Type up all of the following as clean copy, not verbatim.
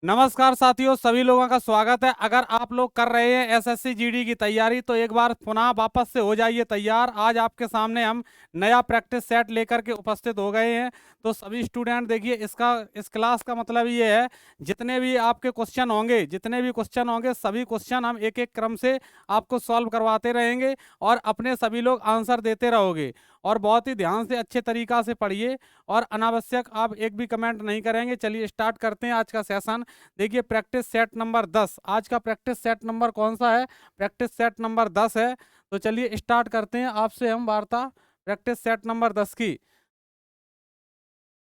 नमस्कार साथियों, सभी लोगों का स्वागत है। अगर आप लोग कर रहे हैं एसएससी जीडी की तैयारी तो एक बार पुनः वापस से हो जाइए तैयार। आज आपके सामने हम नया प्रैक्टिस सेट लेकर के उपस्थित हो गए हैं। तो सभी स्टूडेंट देखिए, इस क्लास का मतलब ये है, जितने भी आपके क्वेश्चन होंगे सभी क्वेश्चन हम एक एक क्रम से आपको सॉल्व करवाते रहेंगे और अपने सभी लोग आंसर देते रहोगे। और बहुत ही ध्यान से अच्छे तरीका से पढ़िए और अनावश्यक आप एक भी कमेंट नहीं करेंगे। चलिए स्टार्ट करते हैं आज का सेशन। देखिए, प्रैक्टिस सेट नंबर 10, आज का प्रैक्टिस सेट नंबर कौन सा है? प्रैक्टिस सेट नंबर 10 है। तो चलिए स्टार्ट करते हैं आपसे हम वार्ता प्रैक्टिस सेट नंबर 10 की।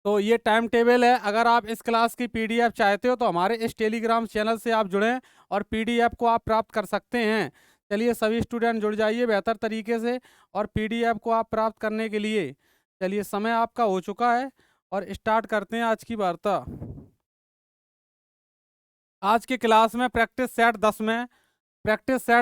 तो ये टाइम टेबल है। अगर आप इस क्लास की पीडीएफ चाहते हो तो हमारे इस टेलीग्राम चैनल से आप जुड़ें और पीडीएफ को आप प्राप्त कर सकते हैं। चलिए सभी स्टूडेंट जुड़ जाइए बेहतर तरीके से और पीडीएफ को आप प्राप्त करने के लिए चलिए समय आपका हो चुका है और स्टार्ट करते हैं आज की वार्ता। आज की क्लास में प्रैक्टिस सेट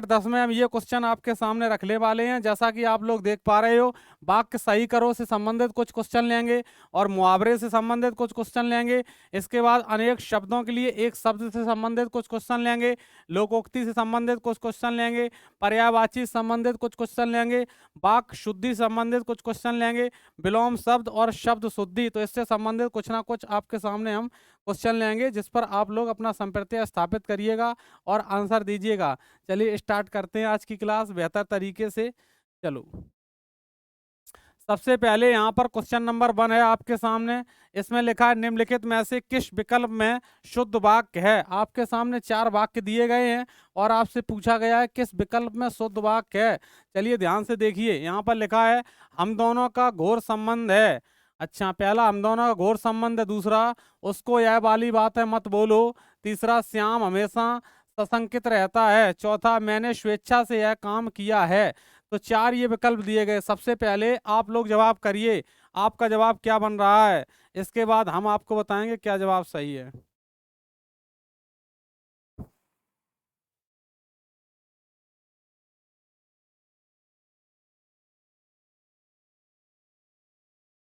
10 में हम ये क्वेश्चन आपके सामने रखने वाले हैं। जैसा कि आप लोग देख पा रहे हो, वाक्य सही करो से संबंधित कुछ क्वेश्चन लेंगे और मुहावरे से संबंधित कुछ क्वेश्चन लेंगे। इसके बाद अनेक शब्दों के लिए एक शब्द से संबंधित कुछ क्वेश्चन लेंगे, लोकोक्ति से संबंधित कुछ क्वेश्चन लेंगे, पर्यायवाची से संबंधित कुछ क्वेश्चन लेंगे, वाक्य शुद्धि से संबंधित कुछ क्वेश्चन लेंगे, विलोम शब्द और शब्द शुद्धि, तो इससे संबंधित कुछ ना कुछ आपके सामने हम क्वेश्चन लेंगे, जिस पर आप लोग अपना संप्रत्यय स्थापित करिएगा और आंसर दीजिएगा। चलिए स्टार्ट करते हैं आज की क्लास बेहतर तरीके से। चलो, सबसे पहले यहाँ पर क्वेश्चन नंबर 1 है आपके सामने। इसमें लिखा है, निम्नलिखित में से किस विकल्प में शुद्ध वाक्य है? आपके सामने 4 वाक्य दिए गए हैं और आपसे पूछा गया है किस विकल्प में शुद्ध वाक्य है। चलिए ध्यान से देखिए, यहाँ पर लिखा है हम दोनों का घोर संबंध है। अच्छा, पहला हम दोनों का घोर संबंध है। दूसरा, उसको यह वाली बात है मत बोलो। तीसरा, श्याम हमेशा सशंकित रहता है। चौथा, मैंने स्वेच्छा से यह काम किया है। तो 4 ये विकल्प दिए गए। सबसे पहले आप लोग जवाब करिए, आपका जवाब क्या बन रहा है। इसके बाद हम आपको बताएंगे क्या जवाब सही है।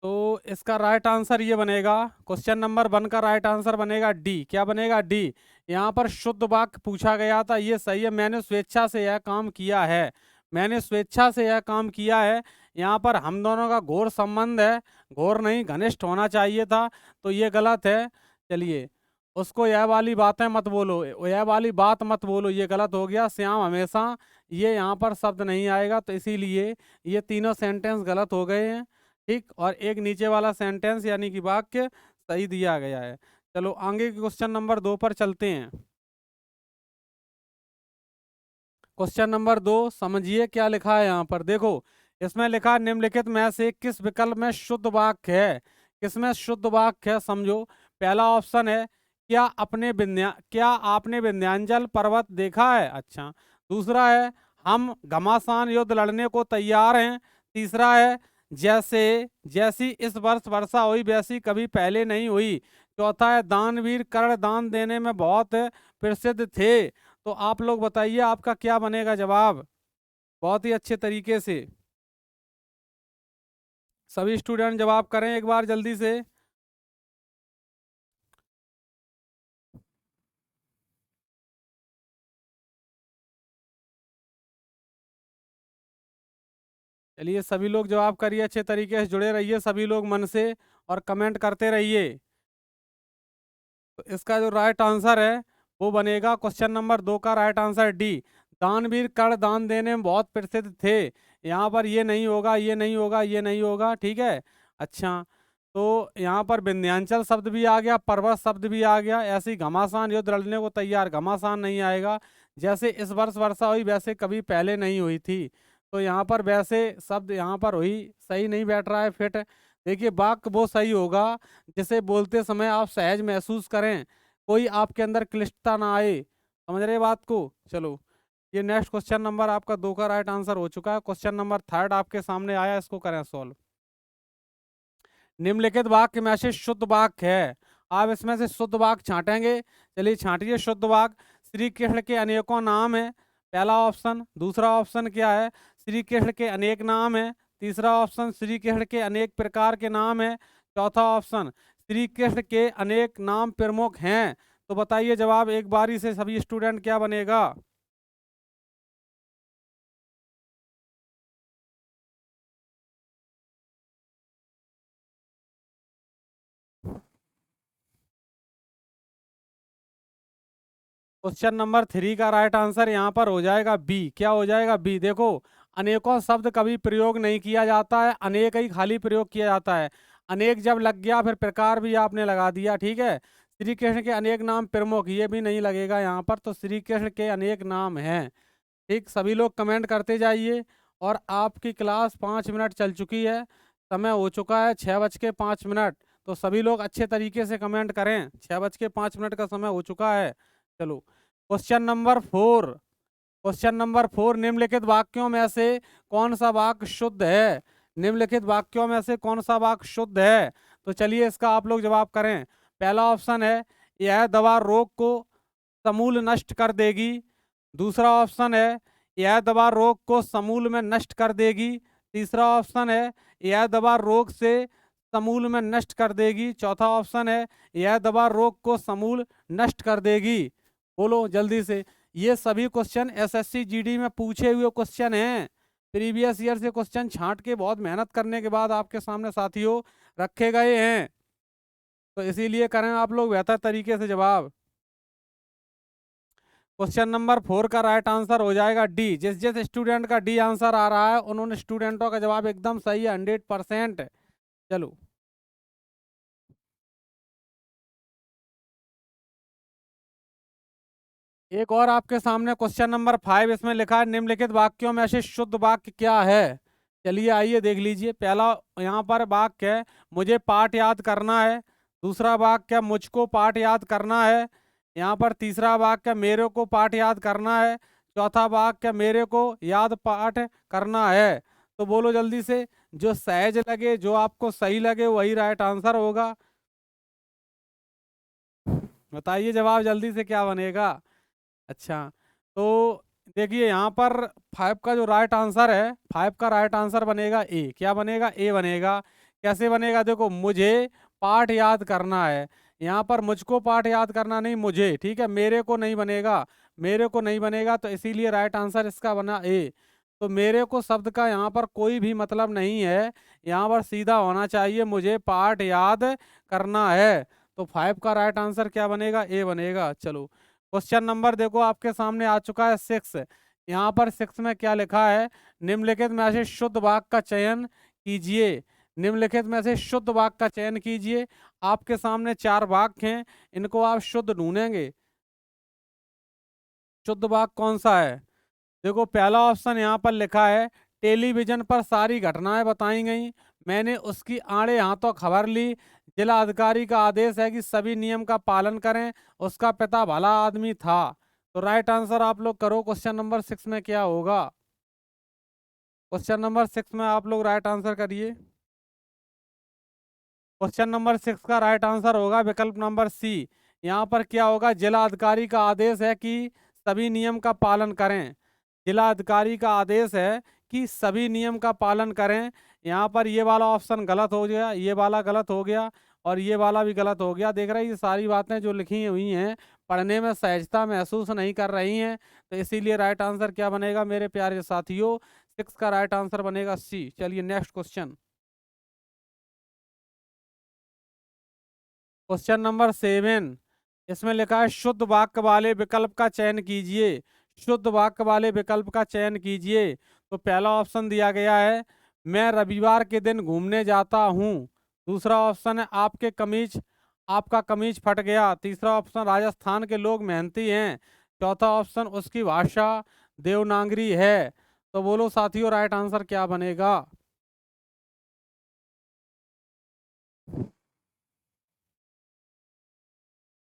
तो इसका राइट आंसर ये बनेगा, क्वेश्चन नंबर 1 का राइट आंसर बनेगा डी। क्या बनेगा? डी। यहाँ पर शुद्ध वाक्य पूछा गया था, ये सही है। मैंने स्वेच्छा से यह काम किया है। मैंने स्वेच्छा से यह काम किया है। यहाँ पर हम दोनों का घोर संबंध है, घोर नहीं घनिष्ठ होना चाहिए था, तो ये गलत है। चलिए, उसको यह वाली बातें मत बोलो, यह वाली बात मत बोलो, ये गलत हो गया। श्याम हमेशा, ये यहाँ पर शब्द नहीं आएगा, तो इसीलिए ये तीनों सेंटेंस गलत हो गए हैं। ठीक, और एक नीचे वाला सेंटेंस यानी कि वाक्य सही दिया गया है। चलो आगे के क्वेश्चन नंबर 2 पर चलते हैं। क्वेश्चन नंबर 2 समझिए क्या लिखा है यहाँ पर। देखो, इसमें लिखा है, निम्नलिखित में से किस विकल्प में शुद्ध वाक्य है? किसमें शुद्ध वाक्य है समझो। पहला ऑप्शन है, क्या आपने विंध्याचल पर्वत देखा है? अच्छा। दूसरा है, हम घमासान युद्ध लड़ने को तैयार हैं। तीसरा है, जैसे जैसी इस वर्ष वर्षा हुई वैसी कभी पहले नहीं हुई। चौथा है, दानवीर कर्ण दान देने में बहुत प्रसिद्ध थे। तो आप लोग बताइए आपका क्या बनेगा जवाब। बहुत ही अच्छे तरीके से सभी स्टूडेंट जवाब करें एक बार जल्दी से। चलिए सभी लोग जवाब करिए, अच्छे तरीके से जुड़े रहिए सभी लोग मन से और कमेंट करते रहिए। तो इसका जो राइट आंसर है वो बनेगा क्वेश्चन नंबर 2 का राइट आंसर डी। दानवीर कर्ण दान देने में बहुत प्रसिद्ध थे। यहाँ पर ये नहीं होगा, ये नहीं होगा, ये नहीं होगा। ठीक है। अच्छा, तो यहाँ पर विंध्याचल शब्द भी आ गया, पर्वत शब्द भी आ गया। ऐसे ही घमासान युद्ध लड़ने को तैयार, घमासान नहीं आएगा। जैसे इस वर्ष वर्षा हुई वैसे कभी पहले नहीं हुई थी, तो यहाँ पर वैसे शब्द यहाँ पर हुई सही नहीं बैठ रहा है फिट। देखिए, वाक्य वो सही होगा जिसे बोलते समय आप सहज महसूस करें, कोई आपके अंदर क्लिष्टता ना आए। समझ रहे बात को? चलो, ये नेक्स्ट क्वेश्चन नंबर आपका 2 का राइट आंसर हो चुका है। क्वेश्चन नंबर 3 आपके सामने आया, इसको करें सॉल्व। निम्नलिखित वाक्य में से शुद्ध वाक्य है। आप इसमें से शुद्ध वाक्य छांटेंगे। चलिए छांटिए शुद्ध वाक्य। श्री कृष्ण के अनेकों नाम है, पहला ऑप्शन। दूसरा ऑप्शन क्या है? श्री कृष्ण के अनेक नाम है। तीसरा ऑप्शन, श्री कृष्ण के अनेक प्रकार के नाम है। चौथा ऑप्शन, श्री कृष्ण के अनेक नाम प्रमुख हैं। तो बताइए जवाब एक बारी से सभी स्टूडेंट, क्या बनेगा? क्वेश्चन नंबर 3 का राइट आंसर यहाँ पर हो जाएगा बी। क्या हो जाएगा? बी। देखो, अनेकों शब्द कभी प्रयोग नहीं किया जाता है, अनेक ही खाली प्रयोग किया जाता है। अनेक जब लग गया फिर प्रकार भी आपने लगा दिया, ठीक है। श्री कृष्ण के अनेक नाम प्रमुख, ये भी नहीं लगेगा यहाँ पर, तो श्री कृष्ण के अनेक नाम हैं। ठीक, सभी लोग कमेंट करते जाइए। और आपकी क्लास 5 मिनट चल चुकी है, समय हो चुका है 6:05। तो सभी लोग अच्छे तरीके से कमेंट करें, 6:05 का समय हो चुका है। चलो, क्वेश्चन नंबर 4। निम्नलिखित वाक्यों में से कौन सा वाक्य शुद्ध है? निम्नलिखित वाक्यों में से कौन सा वाक्य शुद्ध है? तो चलिए इसका आप लोग जवाब करें। पहला ऑप्शन है, यह दवा रोग को समूल नष्ट कर देगी। दूसरा ऑप्शन है, यह दवा रोग को समूल में नष्ट कर देगी। तीसरा ऑप्शन है, यह दवा रोग से समूल में नष्ट कर देगी। चौथा ऑप्शन है, यह दवा रोग को समूल नष्ट कर देगी। बोलो जल्दी से। ये सभी क्वेश्चन एसएससी जीडी में पूछे हुए क्वेश्चन हैं। प्रीवियस ईयर से क्वेश्चन छांट के बहुत मेहनत करने के बाद आपके सामने साथियों रखे गए हैं, तो इसीलिए करें आप लोग बेहतर तरीके से जवाब। क्वेश्चन नंबर 4 का राइट आंसर हो जाएगा डी। जिस जिस स्टूडेंट का डी आंसर आ रहा है उन्होंने स्टूडेंटों का जवाब एकदम सही है, 100%। चलो, एक और आपके सामने क्वेश्चन नंबर 5, इसमें लिखा है निम्नलिखित वाक्यों में से शुद्ध वाक्य क्या है? चलिए आइए देख लीजिए। पहला यहाँ पर वाक्य है, मुझे पाठ याद करना है। दूसरा वाक्य, मुझको पाठ याद करना है। यहाँ पर तीसरा वाक्य, मेरे को पाठ याद करना है। चौथा वाक्य, मेरे को याद पाठ करना है। तो बोलो जल्दी से, जो सहज लगे, जो आपको सही लगे वही राइट आंसर होगा। बताइए जवाब जल्दी से, क्या बनेगा? अच्छा, तो देखिए यहाँ पर 5 का जो राइट आंसर है, 5 का राइट आंसर बनेगा ए। क्या बनेगा? ए बनेगा। कैसे बनेगा? देखो, मुझे पाठ याद करना है, यहाँ पर मुझको पाठ याद करना नहीं, मुझे, ठीक है। मेरे को नहीं बनेगा, मेरे को नहीं बनेगा, तो इसीलिए राइट आंसर इसका बना ए। तो मेरे को शब्द का यहाँ पर कोई भी मतलब नहीं है, यहाँ पर सीधा होना चाहिए, मुझे पाठ याद करना है। तो 5 का राइट आंसर क्या बनेगा? ए बनेगा। चलो, क्वेश्चन नंबर देखो आपके सामने आ चुका है 6। यहाँ पर 6 में क्या लिखा है? निम्नलिखित में से शुद्ध वाक्य का चयन कीजिए। निम्नलिखित में से शुद्ध वाक्य का चयन कीजिए। आपके सामने 4 वाक्य हैं, इनको आप शुद्ध ढूंढेंगे। शुद्ध वाक्य कौन सा है? देखो, पहला ऑप्शन यहाँ पर लिखा है, टेलीविजन पर सारी घटनाएं बताई गई, मैंने उसकी आड़े हाथों खबर ली, जिला अधिकारी का आदेश है कि सभी नियम का पालन करें, उसका पिता भला आदमी था। तो राइट आंसर आप लोग करो, क्वेश्चन नंबर 6 में क्या होगा? क्वेश्चन नंबर 6 में आप लोग राइट आंसर करिए। क्वेश्चन नंबर 6 का राइट आंसर होगा विकल्प नंबर सी। यहाँ पर क्या होगा? जिला अधिकारी का आदेश है कि सभी नियम का पालन करें। जिला अधिकारी का आदेश है कि सभी नियम का पालन करें। यहाँ पर ये वाला ऑप्शन गलत हो गया, ये वाला गलत हो गया, और ये वाला भी गलत हो गया। देख रहे हैं, ये सारी बातें जो लिखी हुई हैं, पढ़ने में सहजता महसूस नहीं कर रही हैं, तो इसीलिए राइट आंसर क्या बनेगा मेरे प्यारे साथियों? 6 का राइट आंसर बनेगा सी। चलिए नेक्स्ट क्वेश्चन। क्वेश्चन नंबर 7, इसमें लिखा है शुद्ध वाक्य वाले विकल्प का चयन कीजिए। शुद्ध वाक्य वाले विकल्प का चयन कीजिए। तो पहला ऑप्शन दिया गया है, मैं रविवार के दिन घूमने जाता हूँ। दूसरा ऑप्शन है, आपका कमीज फट गया। तीसरा ऑप्शन, राजस्थान के लोग मेहनती हैं। चौथा ऑप्शन, उसकी भाषा देवनागरी है। तो बोलो साथियों, राइट आंसर क्या बनेगा?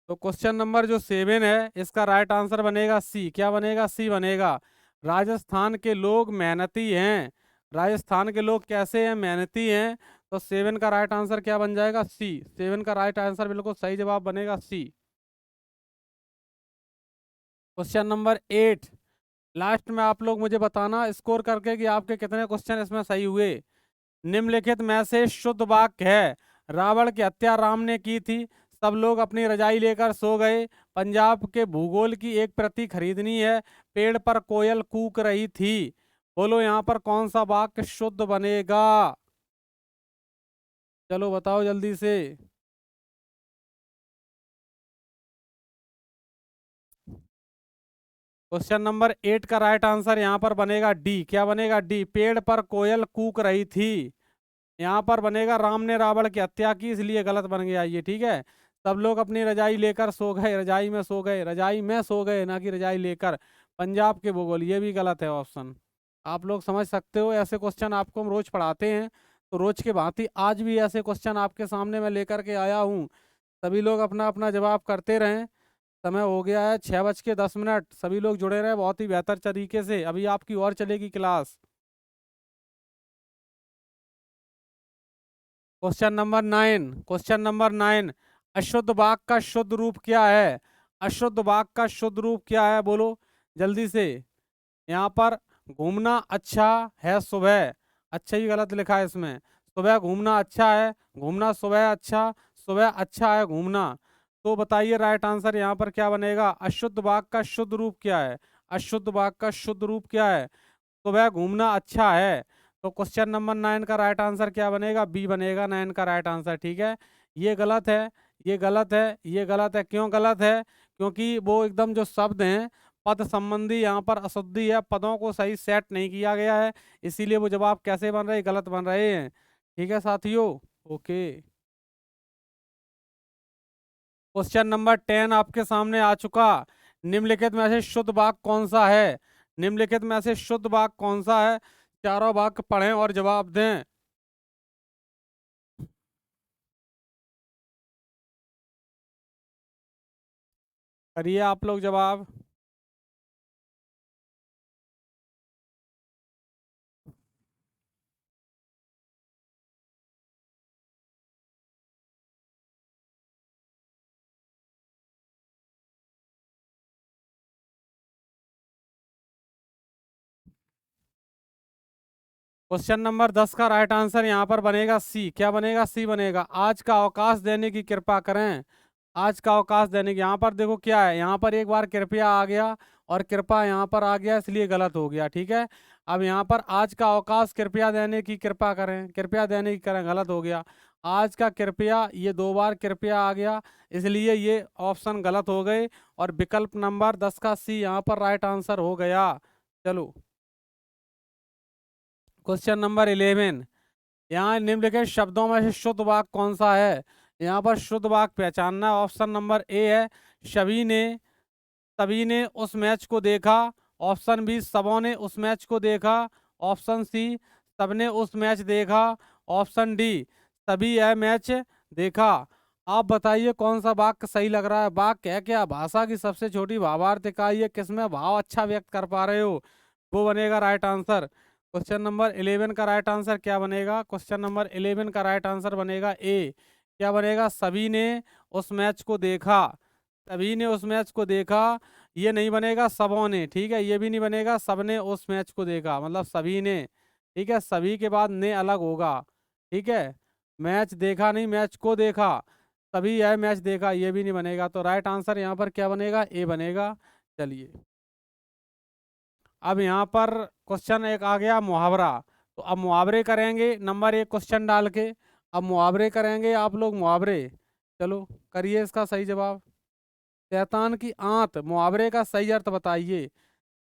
तो क्वेश्चन नंबर जो 7 है, इसका राइट आंसर बनेगा सी। क्या बनेगा? सी बनेगा। राजस्थान के लोग मेहनती हैं। राजस्थान के लोग कैसे हैं? मेहनती हैं। तो 7 का राइट आंसर क्या बन जाएगा? सी। 7 का राइट आंसर बिल्कुल सही जवाब बनेगा सी। क्वेश्चन नंबर 8, लास्ट में आप लोग मुझे बताना स्कोर करके कि आपके कितने क्वेश्चन इसमें सही हुए। निम्नलिखित में से शुद्ध वाक्य है, रावण की हत्या राम ने की थी, सब लोग अपनी रजाई लेकर सो गए, पंजाब के भूगोल की एक प्रति खरीदनी है। पेड़ पर कोयल कूक रही थी। बोलो यहाँ पर कौन सा वाक्य शुद्ध बनेगा? चलो बताओ जल्दी से। क्वेश्चन नंबर 8 का राइट आंसर यहाँ पर बनेगा डी। क्या बनेगा? डी। पेड़ पर कोयल कूक रही थी। यहाँ पर बनेगा राम ने रावण की हत्या की, इसलिए गलत बन गया ये। ठीक है, सब लोग अपनी रजाई लेकर सो गए, रजाई में सो गए, रजाई में सो गए, ना कि रजाई लेकर। पंजाब के भूगोल, ये भी गलत है ऑप्शन। आप लोग समझ सकते हो, ऐसे क्वेश्चन आपको हम रोज पढ़ाते हैं, तो रोज के भांति आज भी ऐसे क्वेश्चन आपके सामने मैं लेकर के आया हूँ। सभी लोग अपना अपना जवाब करते रहें। समय हो गया है 6:10। सभी लोग जुड़े रहे बहुत ही बेहतर तरीके से। अभी आपकी और चलेगी क्लास। Question number 9। अशुद्ध वाक्य का शुद्ध रूप क्या है? अशुद्ध वाक्य का शुद्ध रूप क्या है? बोलो जल्दी से। यहाँ पर घूमना अच्छा है सुबह, अच्छा ही गलत लिखा है इसमें। सुबह घूमना अच्छा है, घूमना सुबह अच्छा, सुबह अच्छा है घूमना। तो बताइए राइट आंसर यहाँ पर क्या बनेगा? अशुद्ध वाक्य का शुद्ध रूप क्या है? अशुद्ध वाक्य का शुद्ध रूप क्या है? सुबह घूमना अच्छा है। तो क्वेश्चन नंबर 9 का राइट आंसर क्या बनेगा? बी बनेगा 9 का राइट आंसर। ठीक है, ये गलत है, ये गलत है, ये गलत है। क्यों गलत है? क्योंकि वो एकदम जो शब्द हैं पद संबंधी, यहाँ पर अशुद्धि है, पदों को सही सेट नहीं किया गया है, इसीलिए वो जवाब कैसे बन रहे? गलत बन रहे हैं। ठीक है साथियों, ओके। क्वेश्चन नंबर 10 आपके सामने आ चुका। निम्नलिखित में से शुद्ध वाक्य कौन सा है? निम्नलिखित में से शुद्ध वाक्य कौन सा है? चारों वाक्य पढ़ें और जवाब दें। करिए आप लोग जवाब। क्वेश्चन नंबर 10 का राइट आंसर यहाँ पर बनेगा सी। क्या बनेगा? सी बनेगा। आज का अवकाश देने की कृपा करें। आज का अवकाश देने की, यहाँ पर देखो क्या है, यहाँ पर एक बार कृपया आ गया और कृपा यहाँ पर आ गया, इसलिए गलत हो गया। ठीक है, अब यहाँ पर आज का अवकाश कृपया देने की कृपा करें, कृपया देने की करें, गलत हो गया। आज का कृपया, ये 2 बार कृपया आ गया, इसलिए ये ऑप्शन गलत हो गए और विकल्प नंबर 10 का सी यहाँ पर राइट आंसर हो गया। चलो क्वेश्चन नंबर 11। यहाँ निम्नलिखित शब्दों में से शुद्ध वाक्य कौन सा है? यहाँ पर शुद्ध वाक्य पहचानना है। ऑप्शन नंबर ए है सभी ने उस मैच को देखा। ऑप्शन बी, सबों ने उस मैच को देखा। ऑप्शन सी, सबने उस मैच देखा। ऑप्शन डी, सभी यह मैच देखा। आप बताइए कौन सा वाक्य सही लग रहा है? वाक्य है क्या? भाषा की सबसे छोटी भावार्थ इकाई है, किसमें भाव अच्छा व्यक्त कर पा रहे हो, वो बनेगा राइट आंसर। क्वेश्चन नंबर 11 का राइट आंसर क्या बनेगा? क्वेश्चन नंबर 11 का राइट आंसर बनेगा ए। क्या बनेगा? सभी ने उस मैच को देखा। सभी ने उस मैच को देखा, ये नहीं बनेगा सबों ने। ठीक है, ये भी नहीं बनेगा सबने उस मैच को देखा, मतलब सभी ने। ठीक है, सभी के बाद ने अलग होगा। ठीक है, मैच देखा नहीं, मैच को देखा। सभी यह मैच देखा, ये भी नहीं बनेगा। तो राइट आंसर यहाँ पर क्या बनेगा? ए बनेगा। चलिए, अब यहाँ पर क्वेश्चन एक आ गया मुहावरा। तो अब मुहावरे करेंगे नंबर 1 क्वेश्चन डाल के। अब मुहावरे करेंगे आप लोग, मुहावरे। चलो करिए इसका सही जवाब। शैतान की आंत, मुहावरे का सही अर्थ बताइए।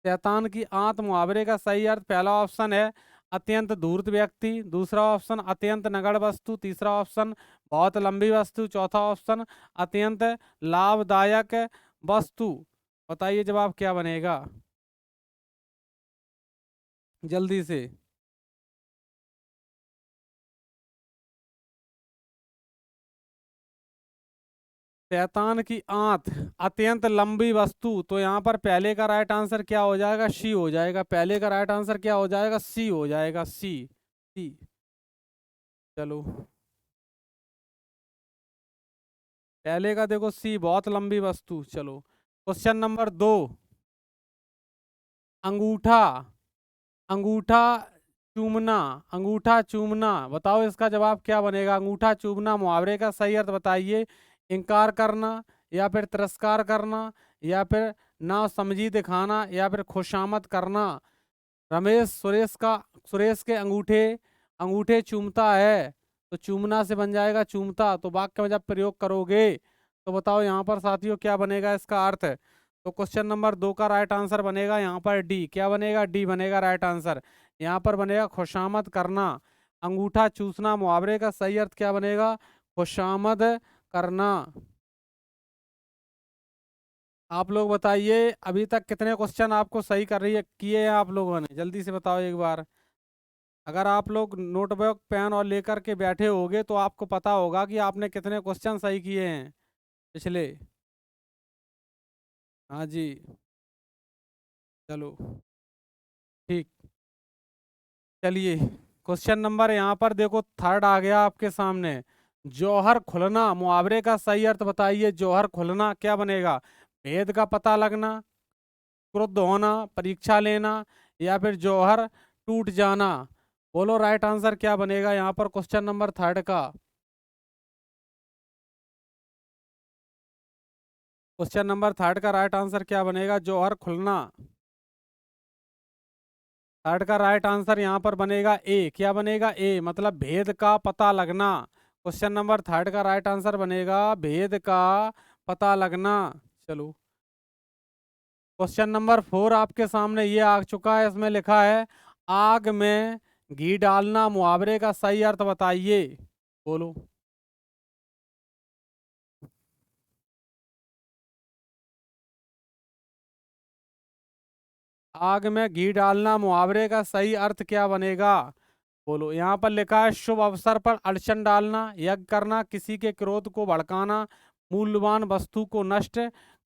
शैतान की आंत मुहावरे का सही अर्थ, पहला ऑप्शन है अत्यंत धूर्त व्यक्ति, दूसरा ऑप्शन अत्यंत नगण्य वस्तु, तीसरा ऑप्शन बहुत लंबी वस्तु, चौथा ऑप्शन अत्यंत लाभदायक वस्तु। बताइए जवाब क्या बनेगा जल्दी से। शैतान की आंत अत्यंत लंबी वस्तु, तो यहाँ पर पहले का राइट आंसर क्या हो जाएगा? सी हो जाएगा। पहले का राइट आंसर क्या हो जाएगा? सी हो जाएगा, सी। सी। चलो, पहले का देखो सी, बहुत लंबी वस्तु। चलो क्वेश्चन नंबर 2। अंगूठा, अंगूठा चूमना, अंगूठा चूमना, बताओ इसका जवाब क्या बनेगा? अंगूठा चूमना मुहावरे का सही अर्थ बताइए। इनकार करना, या फिर तिरस्कार करना, या फिर ना समझी दिखाना, या फिर खुशामद करना। रमेश सुरेश के अंगूठे अंगूठे चूमता है, तो चूमना से बन जाएगा चूमता। तो वाक्य में जब प्रयोग करोगे तो बताओ यहाँ पर साथियों क्या बनेगा इसका अर्थ। तो क्वेश्चन नंबर 2 का राइट आंसर बनेगा यहाँ पर डी। क्या बनेगा? डी बनेगा राइट आंसर। यहाँ पर बनेगा खुशामद करना। अंगूठा चूसना मुहावरे का सही अर्थ क्या बनेगा? खुशामद करना। आप लोग बताइए अभी तक कितने क्वेश्चन आपको सही कर रही है किए हैं आप लोगों ने, जल्दी से बताओ एक बार। अगर आप लोग नोटबुक पेन और लेकर के बैठे होगे तो आपको पता होगा कि आपने कितने क्वेश्चन सही किए हैं पिछले। हाँ जी, चलो ठीक। चलिए क्वेश्चन नंबर यहाँ पर देखो थर्ड आ गया आपके सामने। जौहर खुलना मुहावरे का सही अर्थ बताइए। जौहर खुलना क्या बनेगा? भेद का पता लगना, क्रुद्ध होना, परीक्षा लेना, या फिर जौहर टूट जाना। बोलो राइट आंसर क्या बनेगा यहाँ पर क्वेश्चन नंबर थर्ड का। क्वेश्चन नंबर थर्ड का राइट आंसर क्या बनेगा? जौहर खुलना। थर्ड का राइट आंसर यहाँ पर बनेगा ए। क्या बनेगा? ए मतलब भेद का पता लगना। क्वेश्चन नंबर थर्ड का राइट आंसर बनेगा भेद का पता लगना। चलो क्वेश्चन नंबर 4 आपके सामने ये आ चुका है। इसमें लिखा है आग में घी डालना मुहावरे का सही अर्थ बताइए। बोलो। आग में घी डालना मुहावरे का सही अर्थ क्या बनेगा? बोलो। यहाँ पर लिखा है शुभ अवसर पर अड़चन डालना, यज्ञ करना, किसी के क्रोध को भड़काना, मूल्यवान वस्तु को नष्ट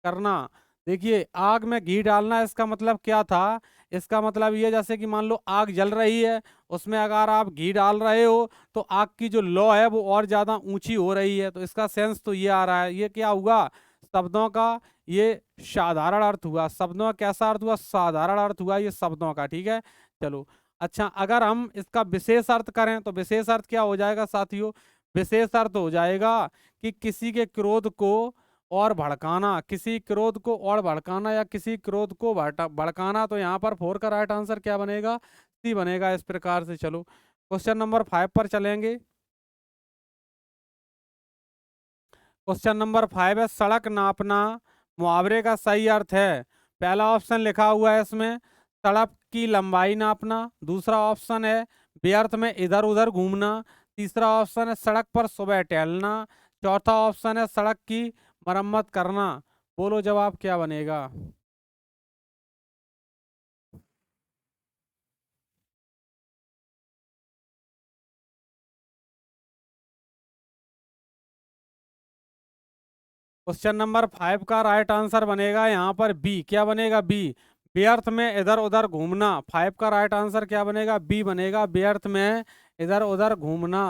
करना। देखिए आग में घी डालना इसका मतलब क्या था? इसका मतलब ये जैसे कि मान लो आग जल रही है, उसमें अगर आप घी डाल रहे हो तो आग की जो लौ है वो और ज्यादा ऊंची हो रही है। तो इसका सेंस तो ये आ रहा है। ये क्या हुआ? शब्दों का ये साधारण अर्थ हुआ। शब्दों का कैसा अर्थ हुआ? साधारण अर्थ हुआ ये शब्दों का। ठीक है चलो। अच्छा अगर हम इसका विशेष अर्थ करें तो विशेष अर्थ क्या हो जाएगा साथियों? विशेष अर्थ हो जाएगा कि किसी के क्रोध को और भड़काना, किसी क्रोध को और भड़काना, या किसी क्रोध को भड़काना। तो यहाँ पर 4 का राइट आंसर क्या बनेगा? सी बनेगा इस प्रकार से। चलो क्वेश्चन नंबर 5 पर चलेंगे। क्वेश्चन नंबर 5 है सड़क नापना मुहावरे का सही अर्थ है। पहला ऑप्शन लिखा हुआ है इसमें सड़क की लंबाई नापना। दूसरा ऑप्शन है व्यर्थ में इधर उधर घूमना। तीसरा ऑप्शन है सड़क पर सुबह टहलना। चौथा ऑप्शन है सड़क की मरम्मत करना। बोलो जवाब क्या बनेगा? क्वेश्चन नंबर 5 का राइट आंसर बनेगा यहाँ पर बी। क्या बनेगा? बी। व्यर्थ में इधर उधर घूमना। 5 का राइट आंसर क्या बनेगा? बी बनेगा व्यर्थ में इधर उधर घूमना।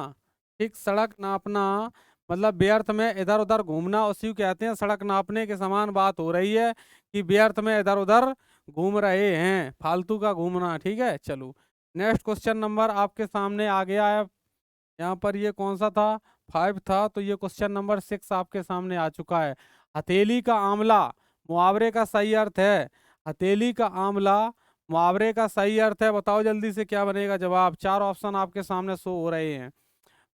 ठीक सड़क नापना मतलब व्यर्थ में इधर उधर घूमना, उसी को कहते हैं सड़क नापने के समान बात हो रही है कि व्यर्थ में इधर उधर घूम रहे हैं, फालतू का घूमना। ठीक है चलो नेक्स्ट क्वेश्चन नंबर आपके सामने आ गया है। यहाँ पर ये कौन सा था? 5 था। तो ये क्वेश्चन नंबर 6 आपके सामने आ चुका है। हथेली का आंवला मुहावरे का सही अर्थ है। हथेली का आंवला मुहावरे का सही अर्थ है। बताओ जल्दी से क्या बनेगा जवाब। 4 ऑप्शन आपके सामने शो हो रहे हैं।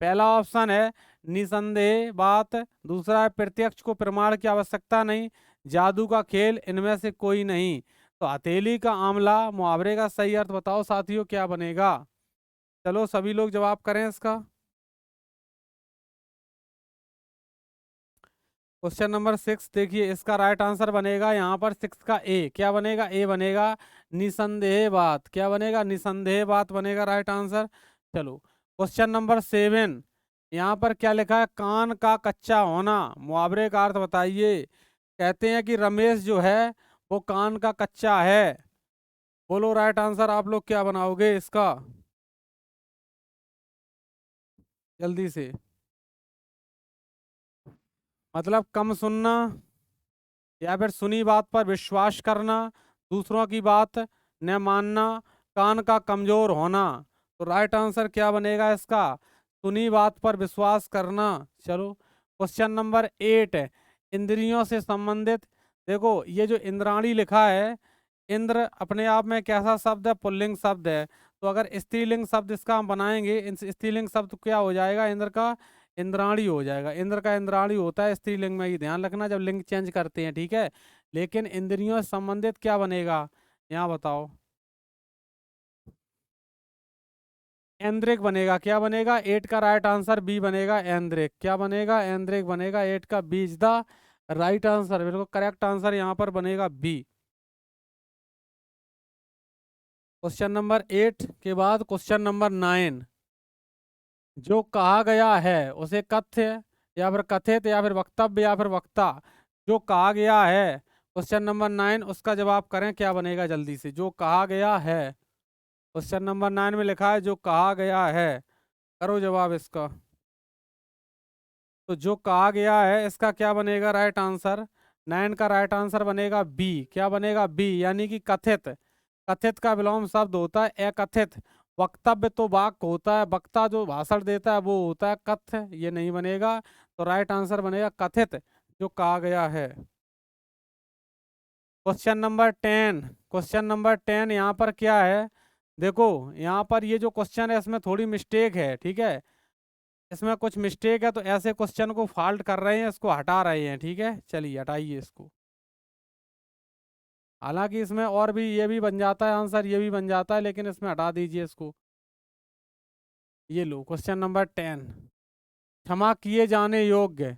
पहला ऑप्शन है निसंदेह बात। दूसरा है प्रत्यक्ष को प्रमाण की आवश्यकता नहीं। जादू का खेल, इनमें से कोई नहीं। तो हथेली का आंवला मुहावरे का सही अर्थ बताओ साथियों क्या बनेगा? चलो सभी लोग जवाब करें इसका। क्वेश्चन नंबर 6 देखिए इसका राइट आंसर बनेगा यहाँ पर 6 का ए। क्या बनेगा? ए बनेगा निसंदेह बात। क्या बनेगा? निसंदेह बात बनेगा राइट आंसर। चलो क्वेश्चन नंबर 7 यहाँ पर क्या लिखा है? कान का कच्चा होना मुहावरे का अर्थ बताइए। कहते हैं कि रमेश जो है वो कान का कच्चा है। बोलो राइट आंसर आप लोग क्या बनाओगे इसका जल्दी से। मतलब कम सुनना, या फिर सुनी बात पर विश्वास करना, दूसरों की बात न मानना, कान का कमजोर होना। तो राइट आंसर क्या बनेगा इसका? सुनी बात पर विश्वास करना। चलो क्वेश्चन नंबर 8 इंद्रियों से संबंधित। देखो ये जो इंद्राणी लिखा है, इंद्र अपने आप में कैसा शब्द है? पुल्लिंग शब्द है। तो अगर स्त्रीलिंग शब्द इसका हम बनाएंगे, स्त्रीलिंग शब्द क्या हो जाएगा? इंद्र का इंद्राणी हो जाएगा। इंद्र का इंद्राणी होता है स्त्रीलिंग में, ही ध्यान रखना जब लिंग चेंज करते हैं, ठीक है। लेकिन इंद्रियों से संबंधित क्या बनेगा? यहाँ बताओ। ऐन्द्रिक बनेगा। क्या बनेगा? 8 का राइट आंसर बी बनेगा, ऐन्द्रिक। क्या बनेगा? ऐन्द्रिक बनेगा। 8 का B is the right answer. बिल्कुल करेक्ट आंसर यहाँ पर बनेगा बी। क्वेश्चन नंबर 8 के बाद क्वेश्चन नंबर 9। जो कहा गया है उसे कथ्य या फिर कथित या फिर वक्तव्य या फिर वक्ता, जो कहा गया है क्वेश्चन नंबर 9, उसका जवाब करें। क्या बनेगा जल्दी से? जो कहा गया है, क्वेश्चन नंबर 9 में लिखा है जो कहा गया है, करो जवाब इसका। तो जो कहा गया है इसका क्या बनेगा राइट आंसर? 9 का राइट आंसर बनेगा बी। क्या बनेगा? बी, यानी कि कथित। कथित का विलोम शब्द होता है अकथित। वक्तव्य तो वाक्य होता है, वक्ता जो भाषण देता है वो होता है कथ्य। ये नहीं बनेगा, तो राइट आंसर बनेगा कथित, जो कहा गया है। Question number 10। क्वेश्चन नंबर 10 यहाँ पर क्या है? देखो यहाँ पर ये जो क्वेश्चन है इसमें थोड़ी मिस्टेक है, ठीक है। इसमें कुछ मिस्टेक है, तो ऐसे क्वेश्चन को फॉल्ट कर रहे हैं, इसको हटा रहे हैं, ठीक है। चलिए हटाइए इसको। हालांकि इसमें और भी ये भी बन जाता है आंसर, ये भी बन जाता है, लेकिन इसमें हटा दीजिए इसको। ये लो क्वेश्चन नंबर 10। क्षमा किए जाने योग्य,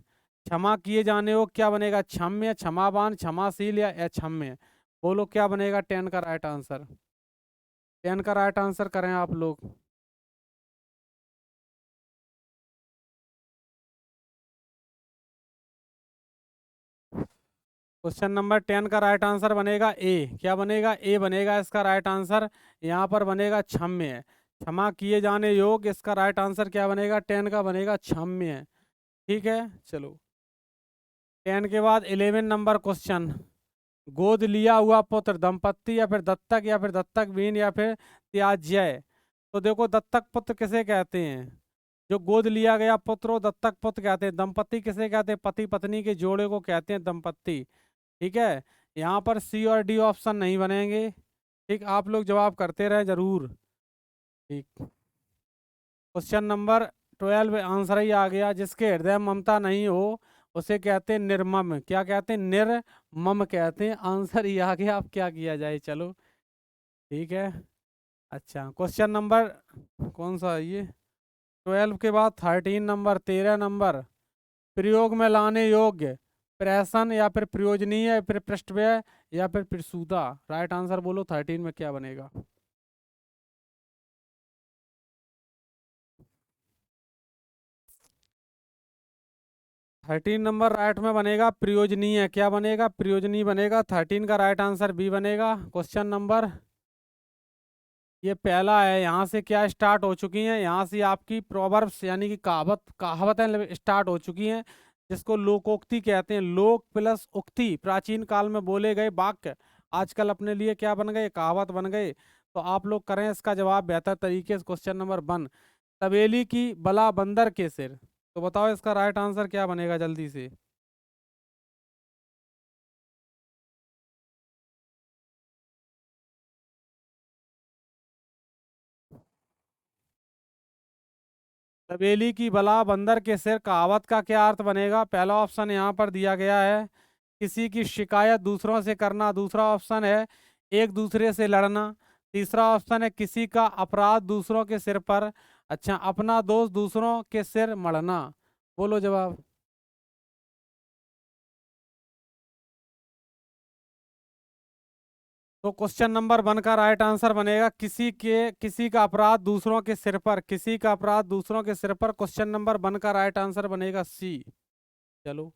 क्षमा किए जाने योग्य क्या बनेगा? क्षम्य, क्षमावान, क्षमाशील या अक्षम्य? बोलो क्या बनेगा 10 का राइट आंसर? 10 का राइट आंसर करें आप लोग। क्वेश्चन नंबर 10 का राइट आंसर बनेगा ए। क्या बनेगा? ए बनेगा इसका राइट आंसर। यहाँ पर बनेगा क्षम्य। क्षमा किए जाने योग्य, इसका राइट आंसर क्या बनेगा? 10 का बनेगा क्षम्य। ठीक है, चलो। 10 के बाद 11 नंबर क्वेश्चन। गोद लिया हुआ पुत्र दंपत्ति या फिर दत्तक या फिर दत्तक विहीन या फिर त्याज्य? तो देखो दत्तक पुत्र किसे कहते हैं? जो गोद लिया गया पुत्र वो दत्तक पुत्र कहते हैं। दंपत्ति किसे कहते हैं? पति पत्नी के जोड़े को कहते हैं दंपत्ति। ठीक है। यहाँ पर सी और डी ऑप्शन नहीं बनेंगे। ठीक, आप लोग जवाब करते रहे जरूर। ठीक। क्वेश्चन नंबर 12 आंसर ही आ गया। जिसके हृदय में ममता नहीं हो उसे कहते हैं निर्मम। क्या कहते हैं? निर्मम कहते हैं। आंसर ही आ गया, अब क्या किया जाए, चलो ठीक है। अच्छा, क्वेश्चन नंबर कौन सा है ये? 12 के बाद 13 नंबर, 13 नंबर। प्रयोग में लाने योग्य, प्रहसन या फिर प्रयोजनीय या फिर पृष्ठव्यय या फिर प्रसूता? राइट आंसर बोलो 13 में क्या बनेगा? 13 नंबर राइट में बनेगा प्रयोजनीय। क्या बनेगा? प्रयोजनीय बनेगा। 13 का राइट आंसर बी बनेगा। क्वेश्चन नंबर ये पहला है, यहाँ से क्या स्टार्ट हो चुकी हैं? यहाँ से आपकी प्रोवर्ब्स यानी कि कहावतें स्टार्ट हो चुकी हैं, जिसको लोकोक्ति कहते हैं। लोक प्लस उक्ति, प्राचीन काल में बोले गए वाक्य आजकल अपने लिए क्या बन गए? कहावत बन गए। तो आप लोग करें इसका जवाब बेहतर तरीके से। क्वेश्चन नंबर 1, तबेली की बला बंदर के सिर। तो बताओ इसका राइट आंसर क्या बनेगा जल्दी से? तबेली की बला बंदर के सिर कहावत का क्या अर्थ बनेगा? पहला ऑप्शन यहाँ पर दिया गया है, किसी की शिकायत दूसरों से करना। दूसरा ऑप्शन है एक दूसरे से लड़ना। तीसरा ऑप्शन है किसी का अपराध दूसरों के सिर पर। अच्छा, अपना दोष दूसरों के सिर मढ़ना। बोलो जवाब। तो क्वेश्चन नंबर 1 का राइट आंसर बनेगा किसी का अपराध दूसरों के सिर पर। किसी का अपराध दूसरों के सिर पर, क्वेश्चन नंबर 1 का राइट आंसर बनेगा सी। चलो,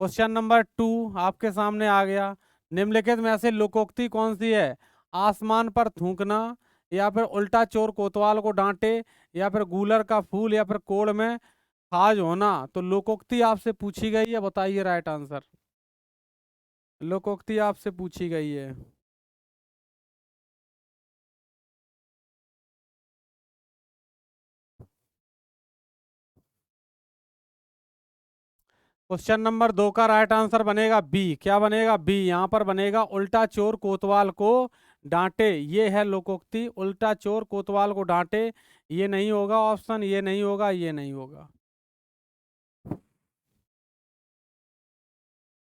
क्वेश्चन नंबर 2 आपके सामने आ गया। निम्नलिखित में से लोकोक्ति कौन सी है? आसमान पर थूकना या फिर उल्टा चोर कोतवाल को डांटे या फिर गूलर का फूल या फिर कोड़ में खाज होना? तो लोकोक्ति आपसे पूछी गई है, बताइए राइट आंसर। लोकोक्ति आपसे पूछी गई है। क्वेश्चन नंबर 2 का राइट आंसर बनेगा बी। क्या बनेगा? बी। यहाँ पर बनेगा उल्टा चोर कोतवाल को डांटे। ये है लोकोक्ति, उल्टा चोर कोतवाल को डांटे। ये नहीं होगा ऑप्शन, ये नहीं होगा, ये नहीं होगा।